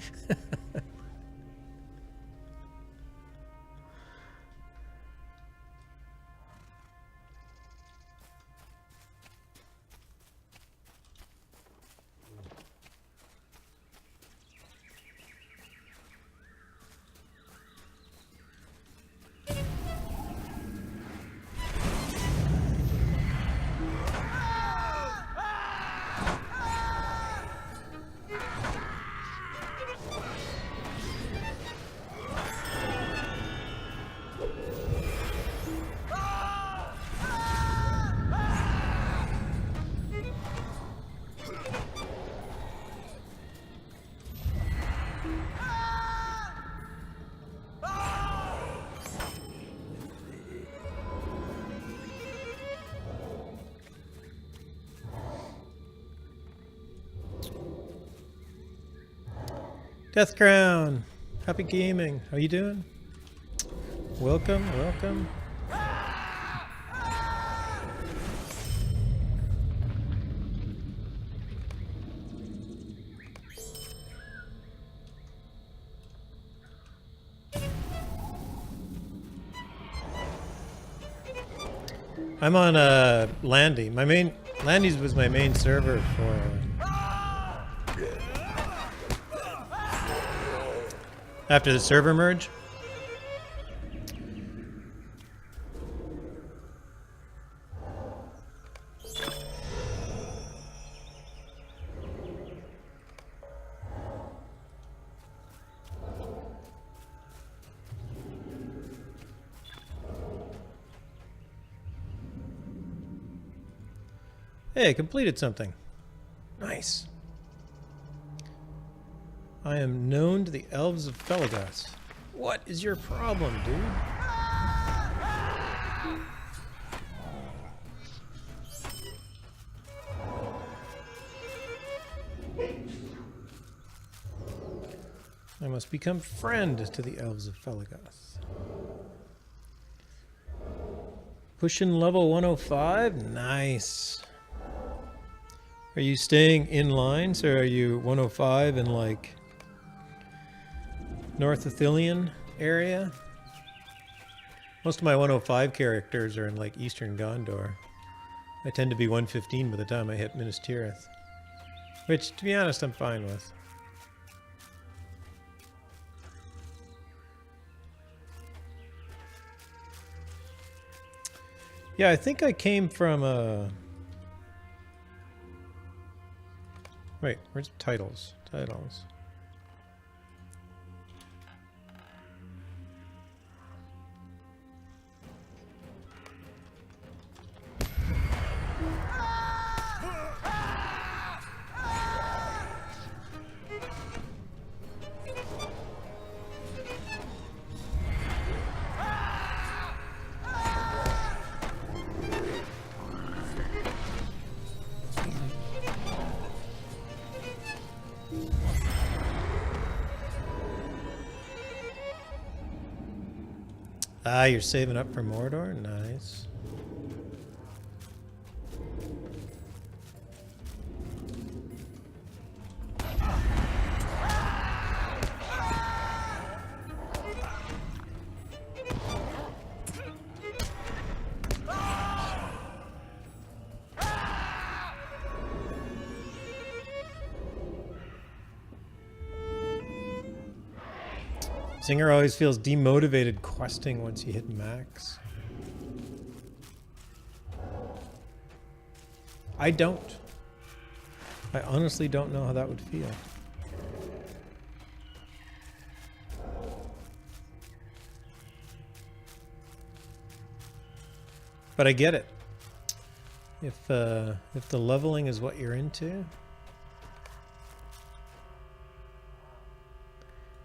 Speaker 1: Death Crown, happy gaming. How you doing? Welcome, welcome. I'm on Landy. Landy's was my main server for after the server merge. Hey, completed something. Nice. I am known to the elves of Felagos. What is your problem, dude? I must become friend to the elves of Felagos. Pushing level 105? Nice. Are you staying in line? So are you 105 in like North Athelian area? Most of my 105 characters are in like Eastern Gondor. I tend to be 115 by the time I hit Minas Tirith. Which, to be honest, I'm fine with. Yeah, I think I came from a... Wait, where's titles? Titles. Ah, you're saving up for Mordor? Nice. Zinger always feels demotivated questing once you hit max. I don't. I honestly don't know how that would feel. But I get it. If the leveling is what you're into,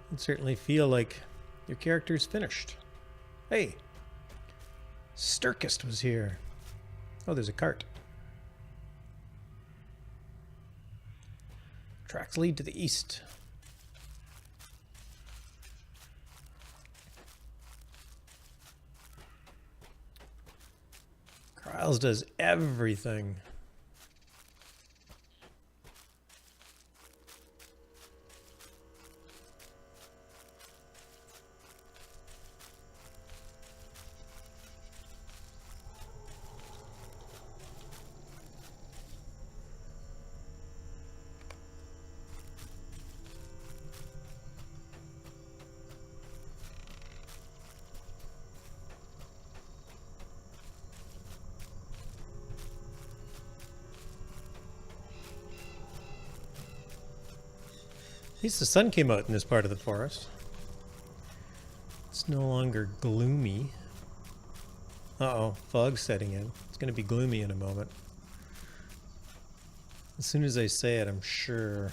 Speaker 1: you'd certainly feel like your character's finished. Hey, Sturkist was here. Oh, there's a cart. Tracks lead to the east. Kryles does everything. At least the sun came out in this part of the forest. It's no longer gloomy. Uh-oh, fog's setting in. It's going to be gloomy in a moment. As soon as I say it, I'm sure.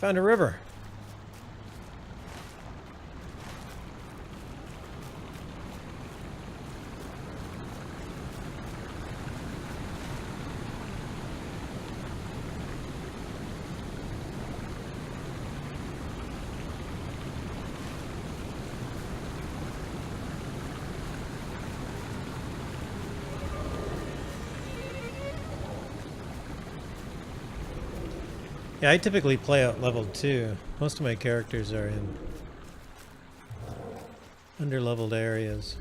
Speaker 1: Found a river. Yeah, I typically play out level 2. Most of my characters are in under-leveled areas.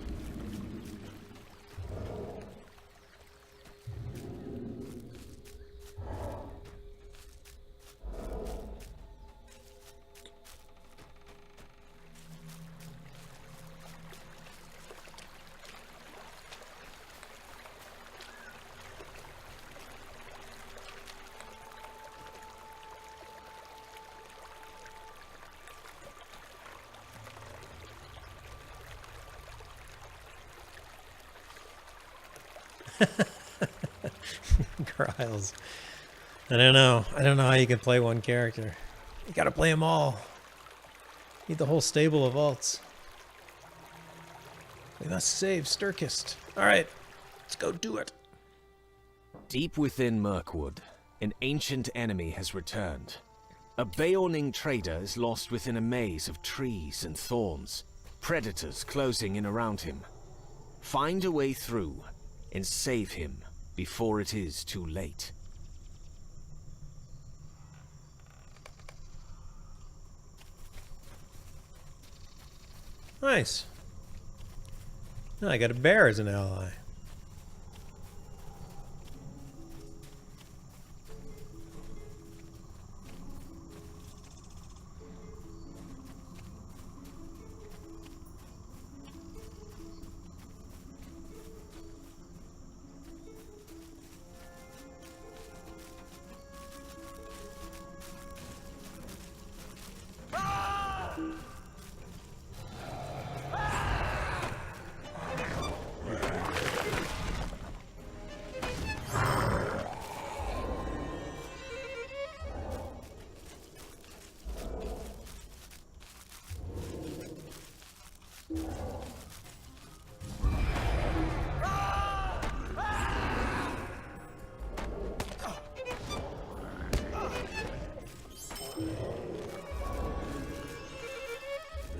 Speaker 1: Griles. I don't know. I don't know how you can play one character. You gotta play them all. Need the whole stable of alts. We must save Sturkist. Alright, let's go do it.
Speaker 4: Deep within Mirkwood, an ancient enemy has returned. A Beorning trader is lost within a maze of trees and thorns, predators closing in around him. Find a way through and save him before it is too late.
Speaker 1: Nice. Now I got a bear as an ally.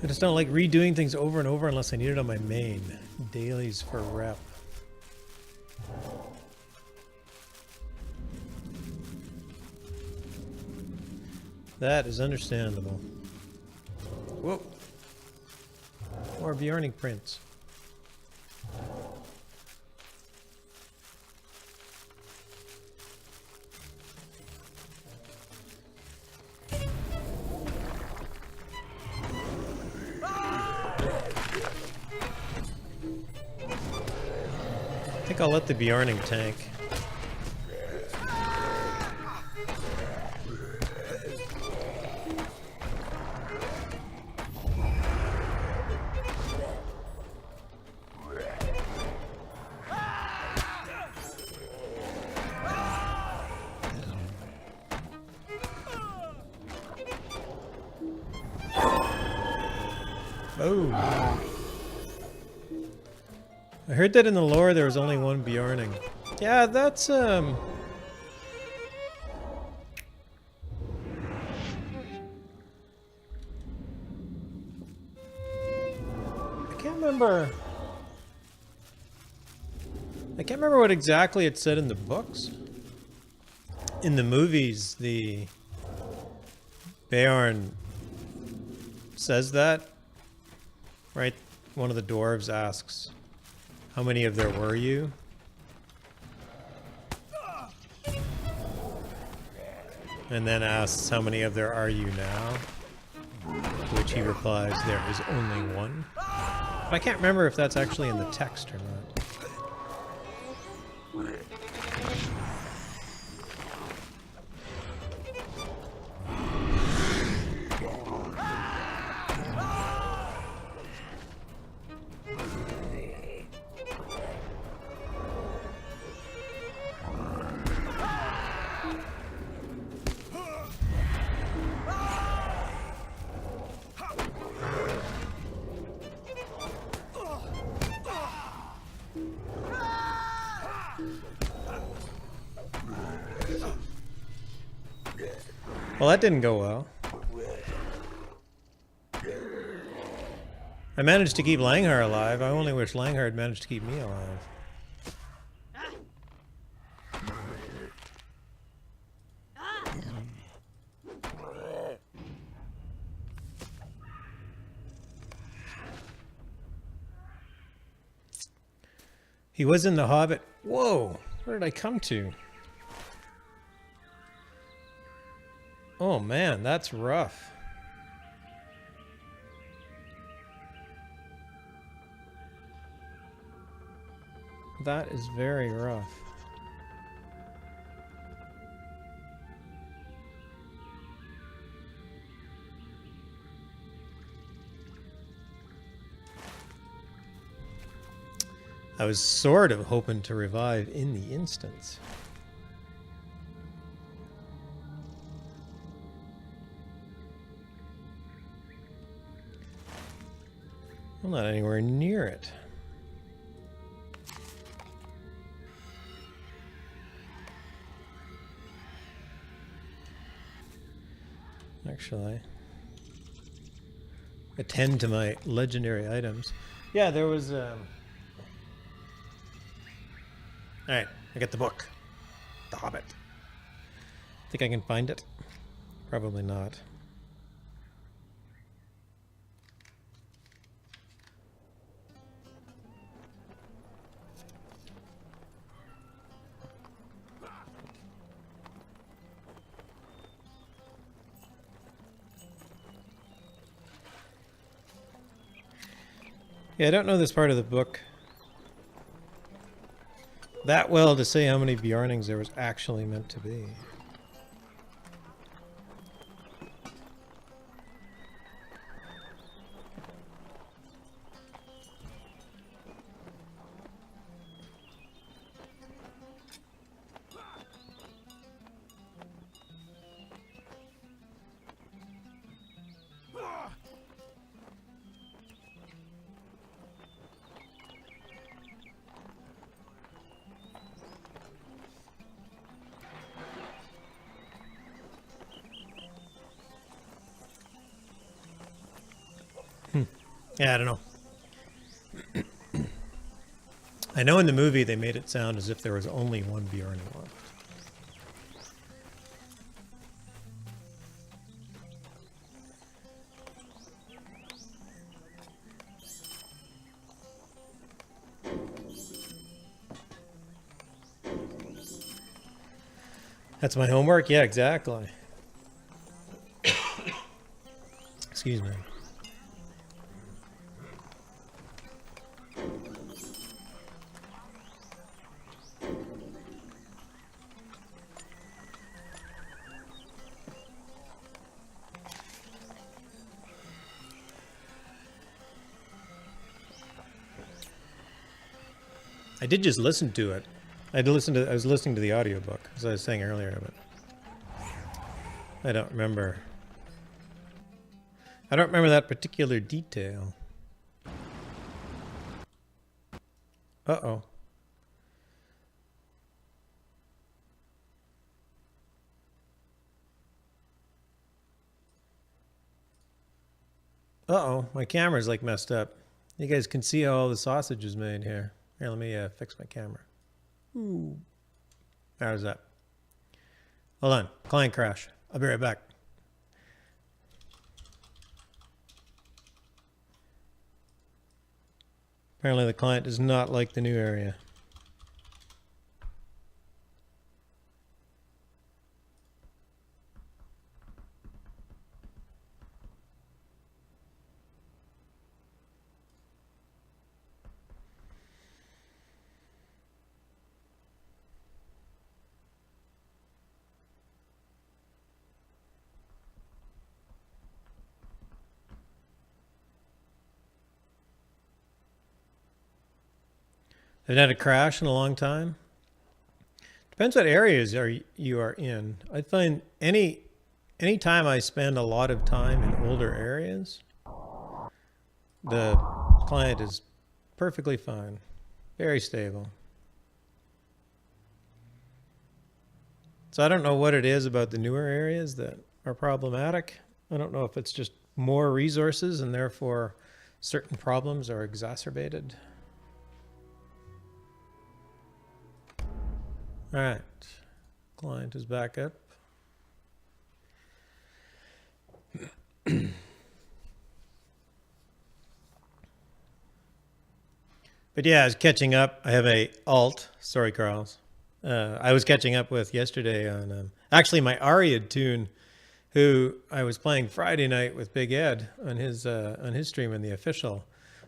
Speaker 1: I just don't like redoing things over and over unless I need it on my main. Dailies for rep. That is understandable. Whoa. More Bjorning prints. I think I'll let the Bjorning tank. Oh. I heard that in the lore there was only one Bjorning. Yeah, that's I can't remember. I can't remember what exactly it said in the books. In the movies, the Beorn says that, right? One of the dwarves asks, "How many of there were you?" And then asks, "How many of there are you now?" To which he replies, "There is only one." But I can't remember if that's actually in the text or not. Well, that didn't go well. I managed to keep Langhar alive. I only wish Langhar had managed to keep me alive. He was in the Hobbit. Whoa! Where did I come to? Oh man, that's rough. That is very rough. I was sort of hoping to revive in the instance. I'm not anywhere near it. Actually, attend to my legendary items. Yeah, there was Alright, I got the book. The Hobbit. Think I can find it? Probably not. Yeah, I don't know this part of the book that well to say how many Bjornings there was actually meant to be. Yeah, I don't know. I know in the movie they made it sound as if there was only one Bjorn left. That's my homework? Yeah, exactly. Excuse me. I did just listen to it. I was listening to the audiobook, as I was saying earlier, but I don't remember. I don't remember that particular detail. Uh-oh. Uh-oh, my camera's like messed up. You guys can see how all the sausage is made here. Here, let me fix my camera. Ooh. How's that? Hold on. Client crash. I'll be right back. Apparently the client does not like the new area. I've had a crash in a long time. Depends what areas you are in. I find any time I spend a lot of time in older areas, the client is perfectly fine, very stable. So I don't know what it is about the newer areas that are problematic. I don't know if it's just more resources and therefore certain problems are exacerbated. All right, client is back up. But yeah, I was catching up. I have a alt. Sorry, Carls. I was catching up with yesterday on actually my Ariad tune, who I was playing Friday night with Big Ed on his stream in the official.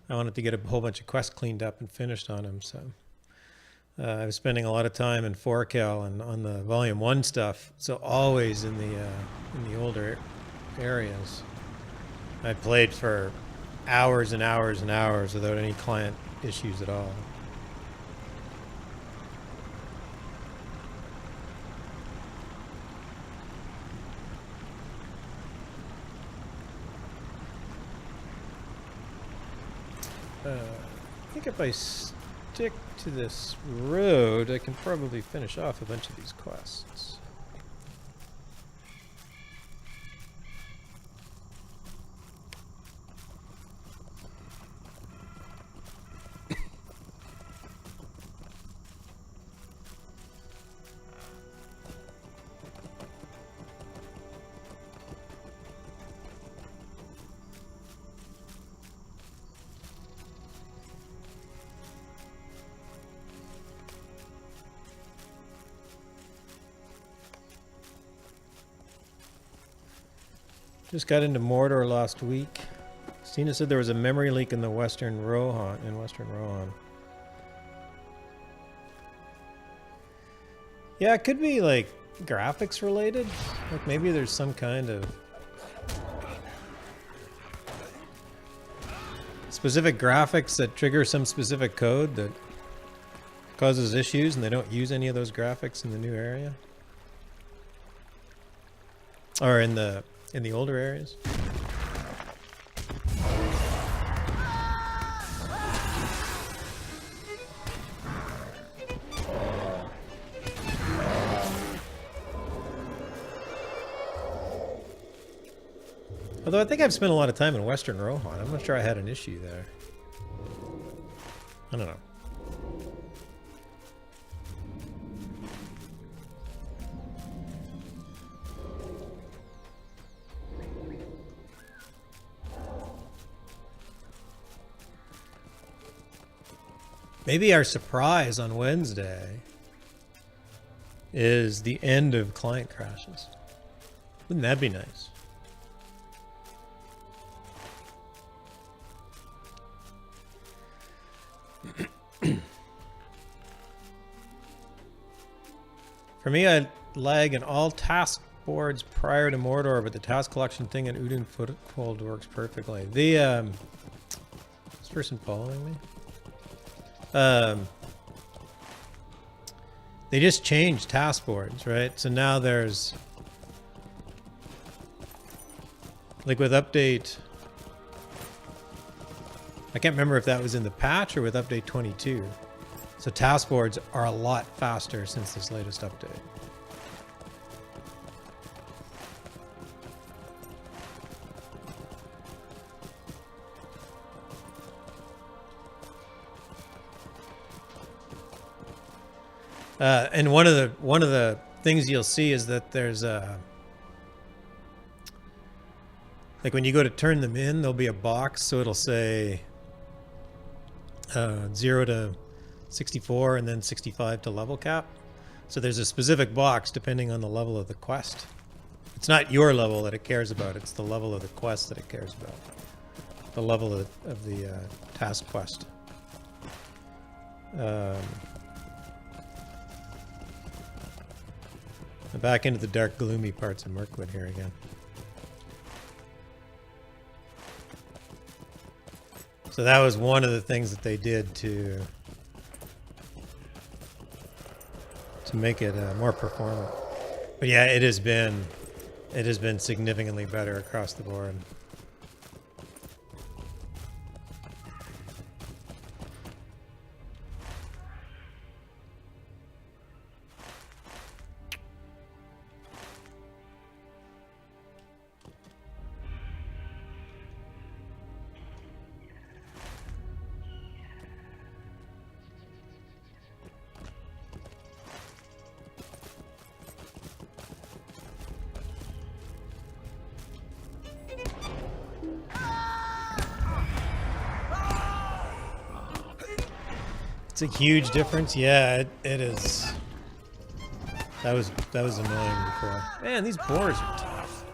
Speaker 1: I wanted to get a whole bunch of quests cleaned up and finished on him, so I was spending a lot of time in 4Cal and on the Volume 1 stuff. So always in the older areas. I played for hours and hours and hours without any client issues at all. I think if I stick to this road, I can probably finish off a bunch of these quests. Just got into Mordor last week. Stina said there was a memory leak in the Western Rohan. Yeah, it could be like graphics related. Like maybe there's some kind of specific graphics that trigger some specific code that causes issues, and they don't use any of those graphics in the new area or in the older areas. Although I think I've spent a lot of time in Western Rohan. I'm not sure I had an issue there. I don't know. Maybe our surprise on Wednesday is the end of client crashes. Wouldn't that be nice? For me, I lag in all task boards prior to Mordor, but the task collection thing in Udun Foothold works perfectly. The this person following me? They just changed task boards, right? So now there's like with update, I can't remember if that was in the patch or with update 22. So task boards are a lot faster since this latest update. And one of the things you'll see is that there's a, like when you go to turn them in, there'll be a box, so it'll say 0 to 64 and then 65 to level cap. So there's a specific box depending on the level of the quest. It's not your level that it cares about, it's the level of the quest that it cares about. The level of the task quest. Back into the dark, gloomy parts of Mirkwood here again. So that was one of the things that they did to make it more performant. But yeah, it has been significantly better across the board. It's a huge difference. Yeah, it is. That was annoying before. Man, these boars are tough.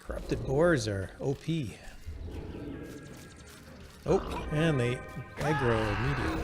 Speaker 1: Corrupted boars are OP. Oh, and they aggro immediately.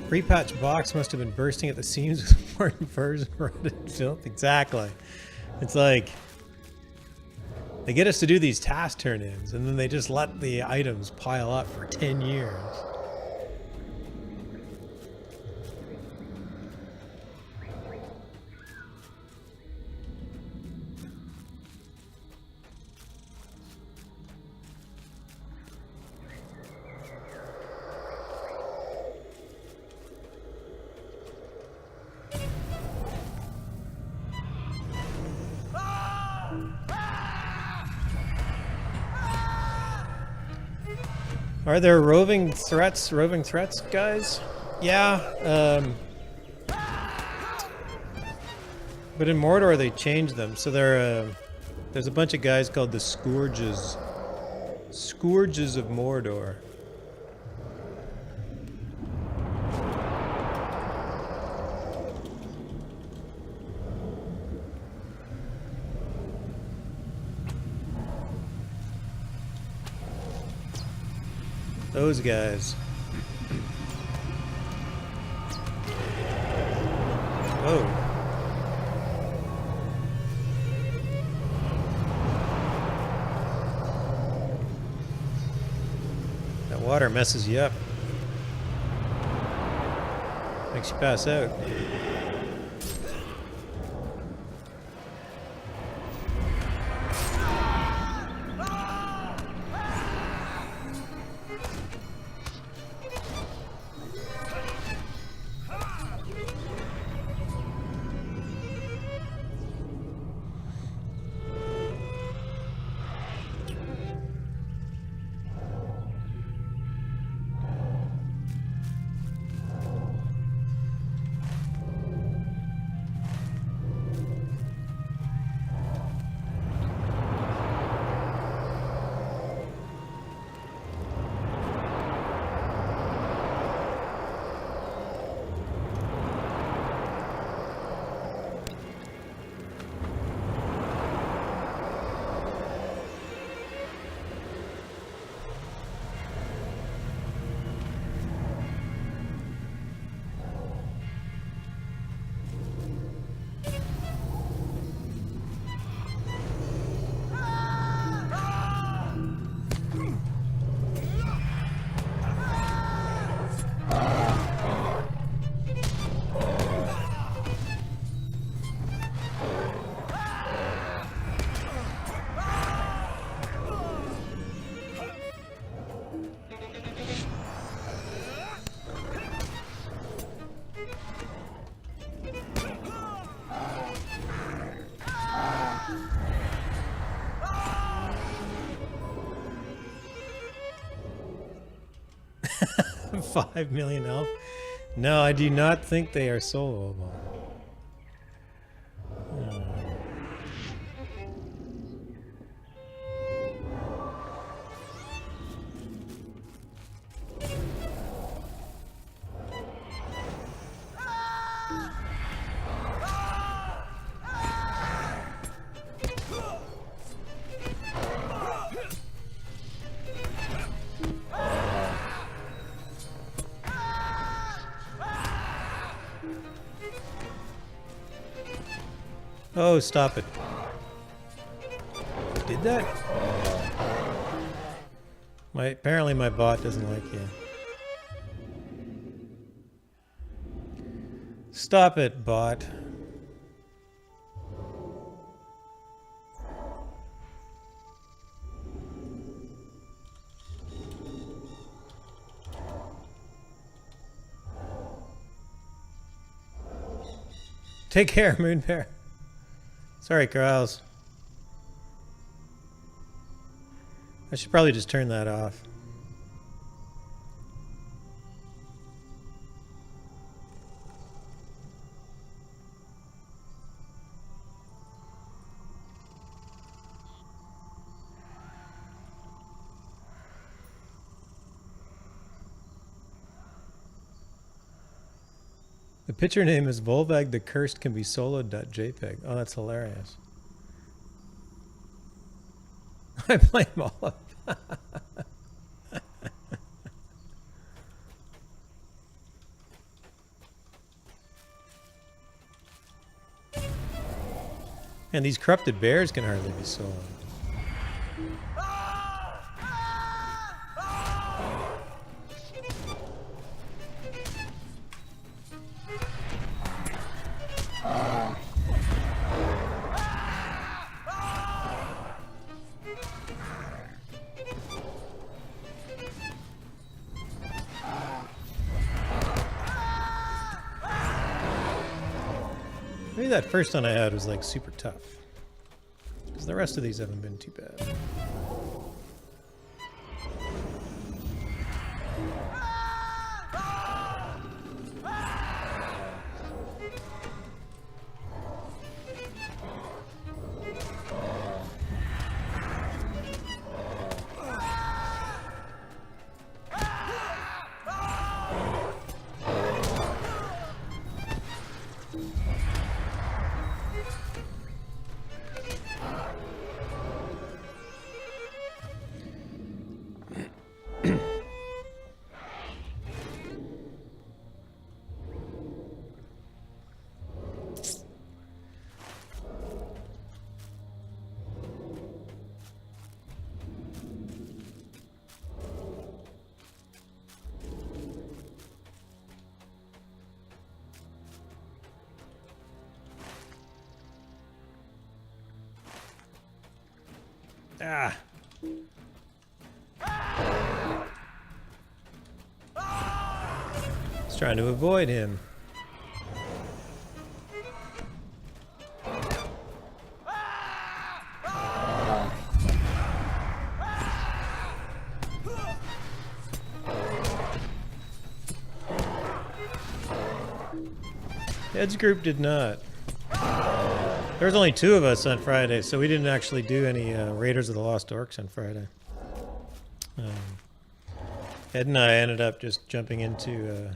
Speaker 1: Pre-patch box must have been bursting at the seams with important furs and rotted filth. Exactly. It's like they get us to do these task turn-ins, and then they just let the items pile up for 10 years. Are there roving threats, guys? Yeah, but in Mordor they changed them. So there's a bunch of guys called the Scourges. Scourges of Mordor. Those guys. Whoa. That water messes you up. Makes you pass out. $5 million health? No, I do not think they are soloable. Oh, stop it. Did that? Apparently my bot doesn't like you. Stop it, bot. Take care, Moon Bear. Sorry, Corrals. I should probably just turn that off. The picture name is Volvag the Cursed can be soloed.jpg. Oh, that's hilarious. I blame all of them. And these corrupted bears can hardly be soloed. Maybe that first one I had was like super tough. Because the rest of these haven't been too bad. Ah. He's trying to avoid him. Ed's group did not. There was only 2 of us on Friday, so we didn't actually do any Raiders of the Lost Orcs on Friday. Ed and I ended up just jumping into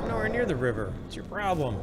Speaker 1: nowhere near the river. What's your problem?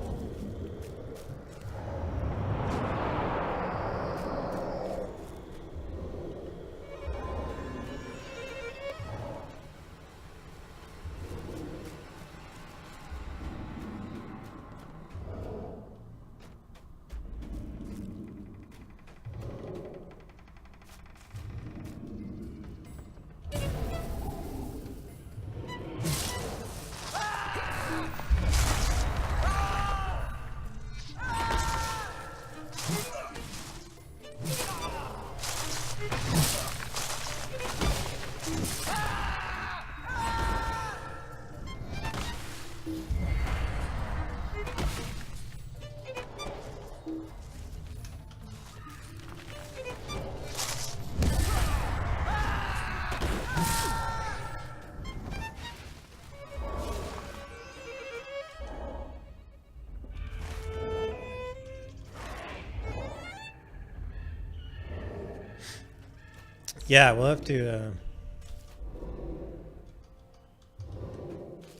Speaker 1: Yeah, we'll have to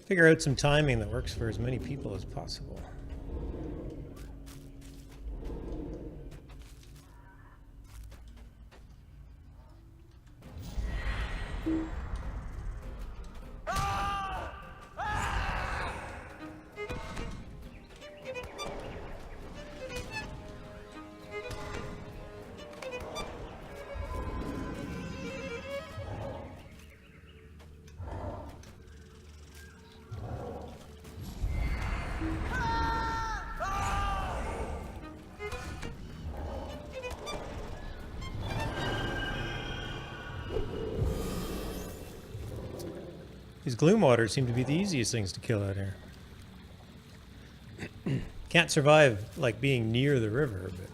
Speaker 1: figure out some timing that works for as many people as possible. These gloom waters seem to be the easiest things to kill out here. Can't survive like being near the river, but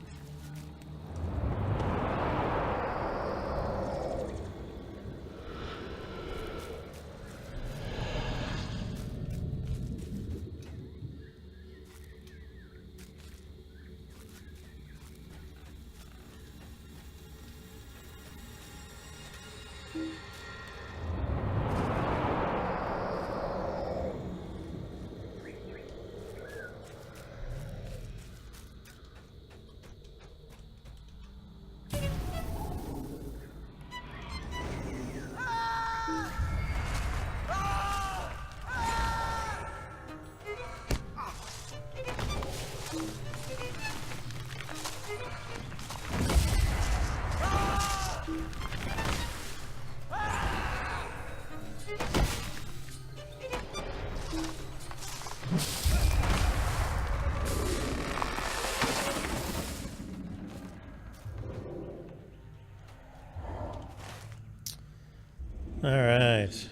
Speaker 1: alright.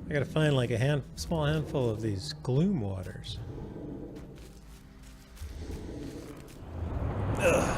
Speaker 1: I gotta find like a small handful of these gloom waters. Ugh.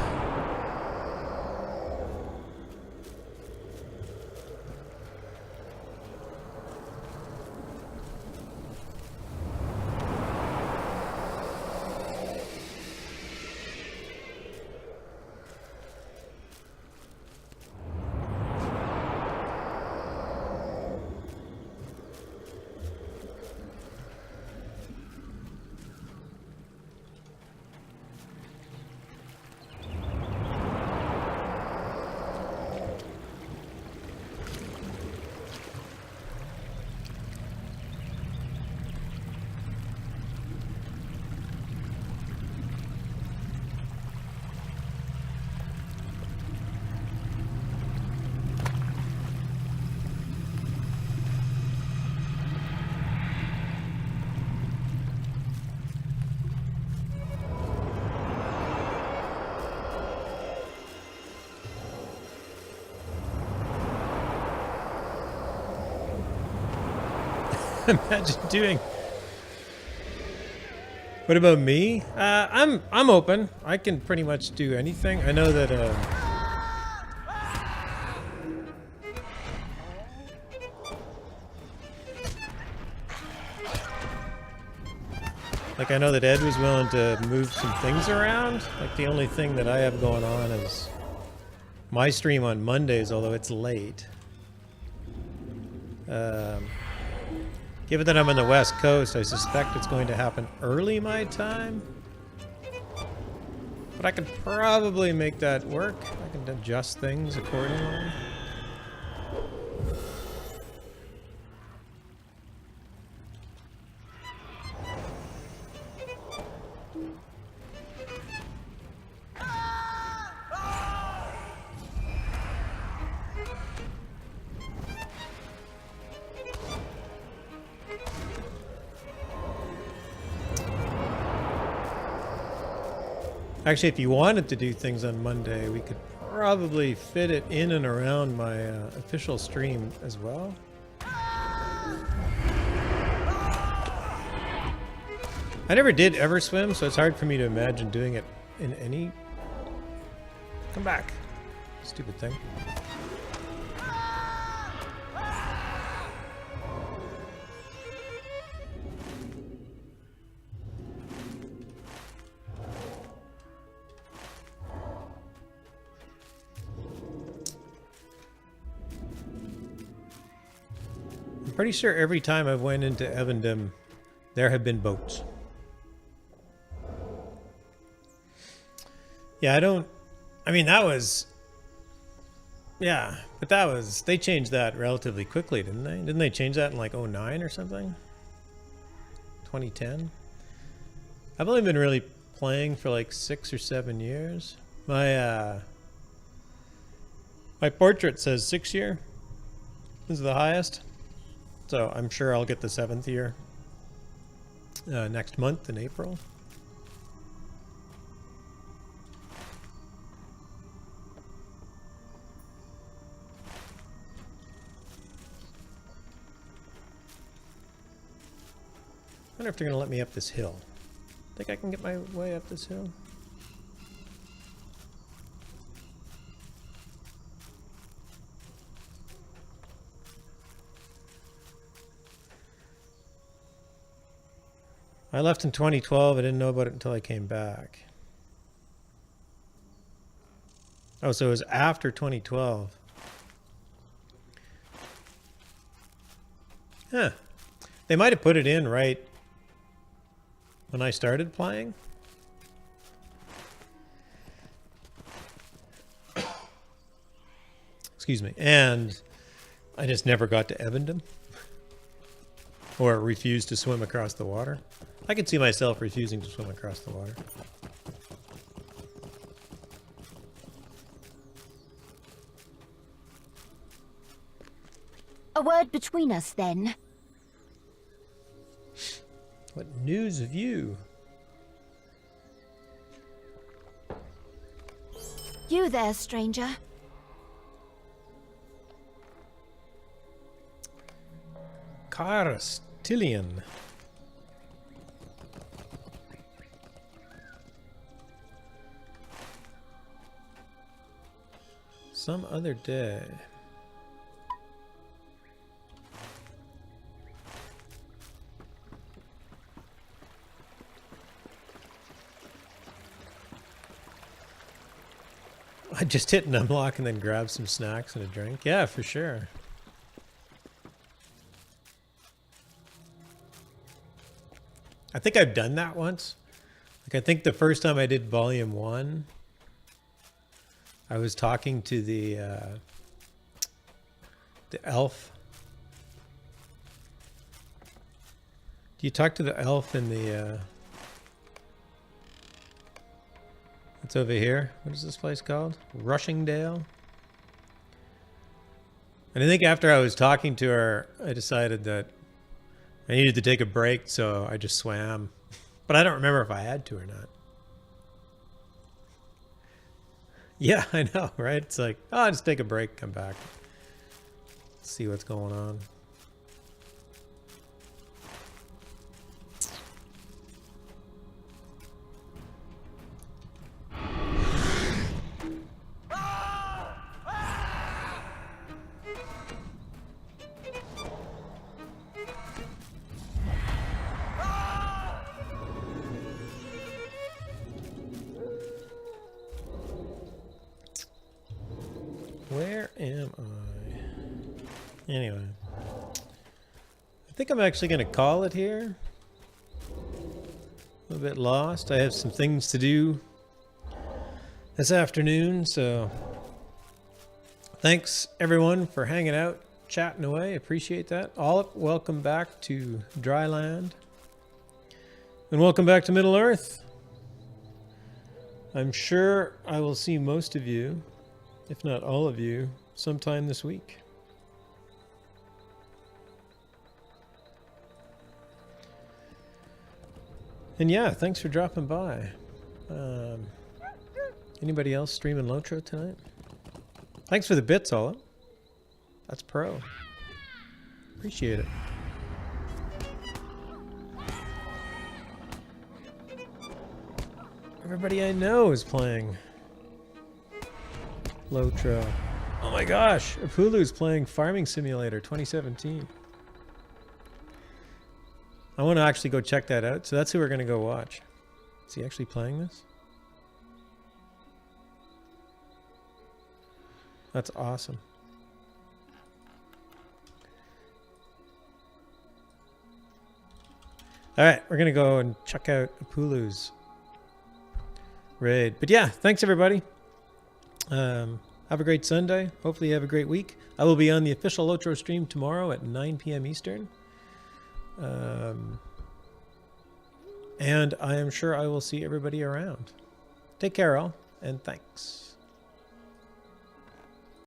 Speaker 1: Imagine doing. What about me? I'm open. I can pretty much do anything. I know that. Like I know that Ed was willing to move some things around. Like the only thing that I have going on is my stream on Mondays, although it's late. Given that I'm on the West Coast, I suspect it's going to happen early my time. But I could probably make that work. I can adjust things accordingly. Actually, if you wanted to do things on Monday, we could probably fit it in and around my official stream as well. I never did ever swim, so it's hard for me to imagine doing it in any... Come back, stupid thing. Pretty sure every time I went into Evandem, there have been boats. Yeah, I mean, that was... Yeah, but that was... They changed that relatively quickly, didn't they? Didn't they change that in like 09 or something? 2010? I've only been really playing for like 6 or 7 years. My portrait says 6 year. This is the highest. So I'm sure I'll get the 7th year next month in April. I wonder if they're going to let me up this hill. Think I can get my way up this hill? I left in 2012. I didn't know about it until I came back. Oh, so it was after 2012. Huh. They might have put it in right when I started playing. Excuse me. And I just never got to Evendon. Or refused to swim across the water. I could see myself refusing to swim across the water.
Speaker 5: A word between us, then.
Speaker 1: What news of you?
Speaker 5: You there, stranger?
Speaker 1: Carstilian. Some other day. I just hit an unlock and then grab some snacks and a drink. Yeah, for sure. I think I've done that once. Like, I think the first time I did volume 1, I was talking to the elf. Do you talk to the elf in the it's over here? What is this place called? Rushingdale? And I think after I was talking to her, I decided that I needed to take a break, so I just swam. But I don't remember if I had to or not. Yeah, I know, right? It's like, oh, I'll just take a break, come back. See what's going on. Where am I? Anyway. I think I'm actually going to call it here. A little bit lost. I have some things to do this afternoon, so thanks everyone for hanging out, chatting away. Appreciate that. Olive, welcome back to Dryland. And welcome back to Middle Earth. I'm sure I will see most of you, if not all of you, sometime this week. And yeah, thanks for dropping by. Anybody else streaming LotRO tonight? Thanks for the bits, Olive. That's pro. Appreciate it. Everybody I know is playing LotRO. Oh my gosh, Hulu's playing Farming Simulator 2017. I want to actually go check that out, so that's who we're going to go watch. Is he actually playing this? That's awesome. All right, we're going to go and check out Hulu's raid. But yeah, thanks everybody. Have a great Sunday. Hopefully you have a great week. I will be on the official LotRO stream tomorrow at 9 p.m. Eastern. And I am sure I will see everybody around. Take care all, and thanks.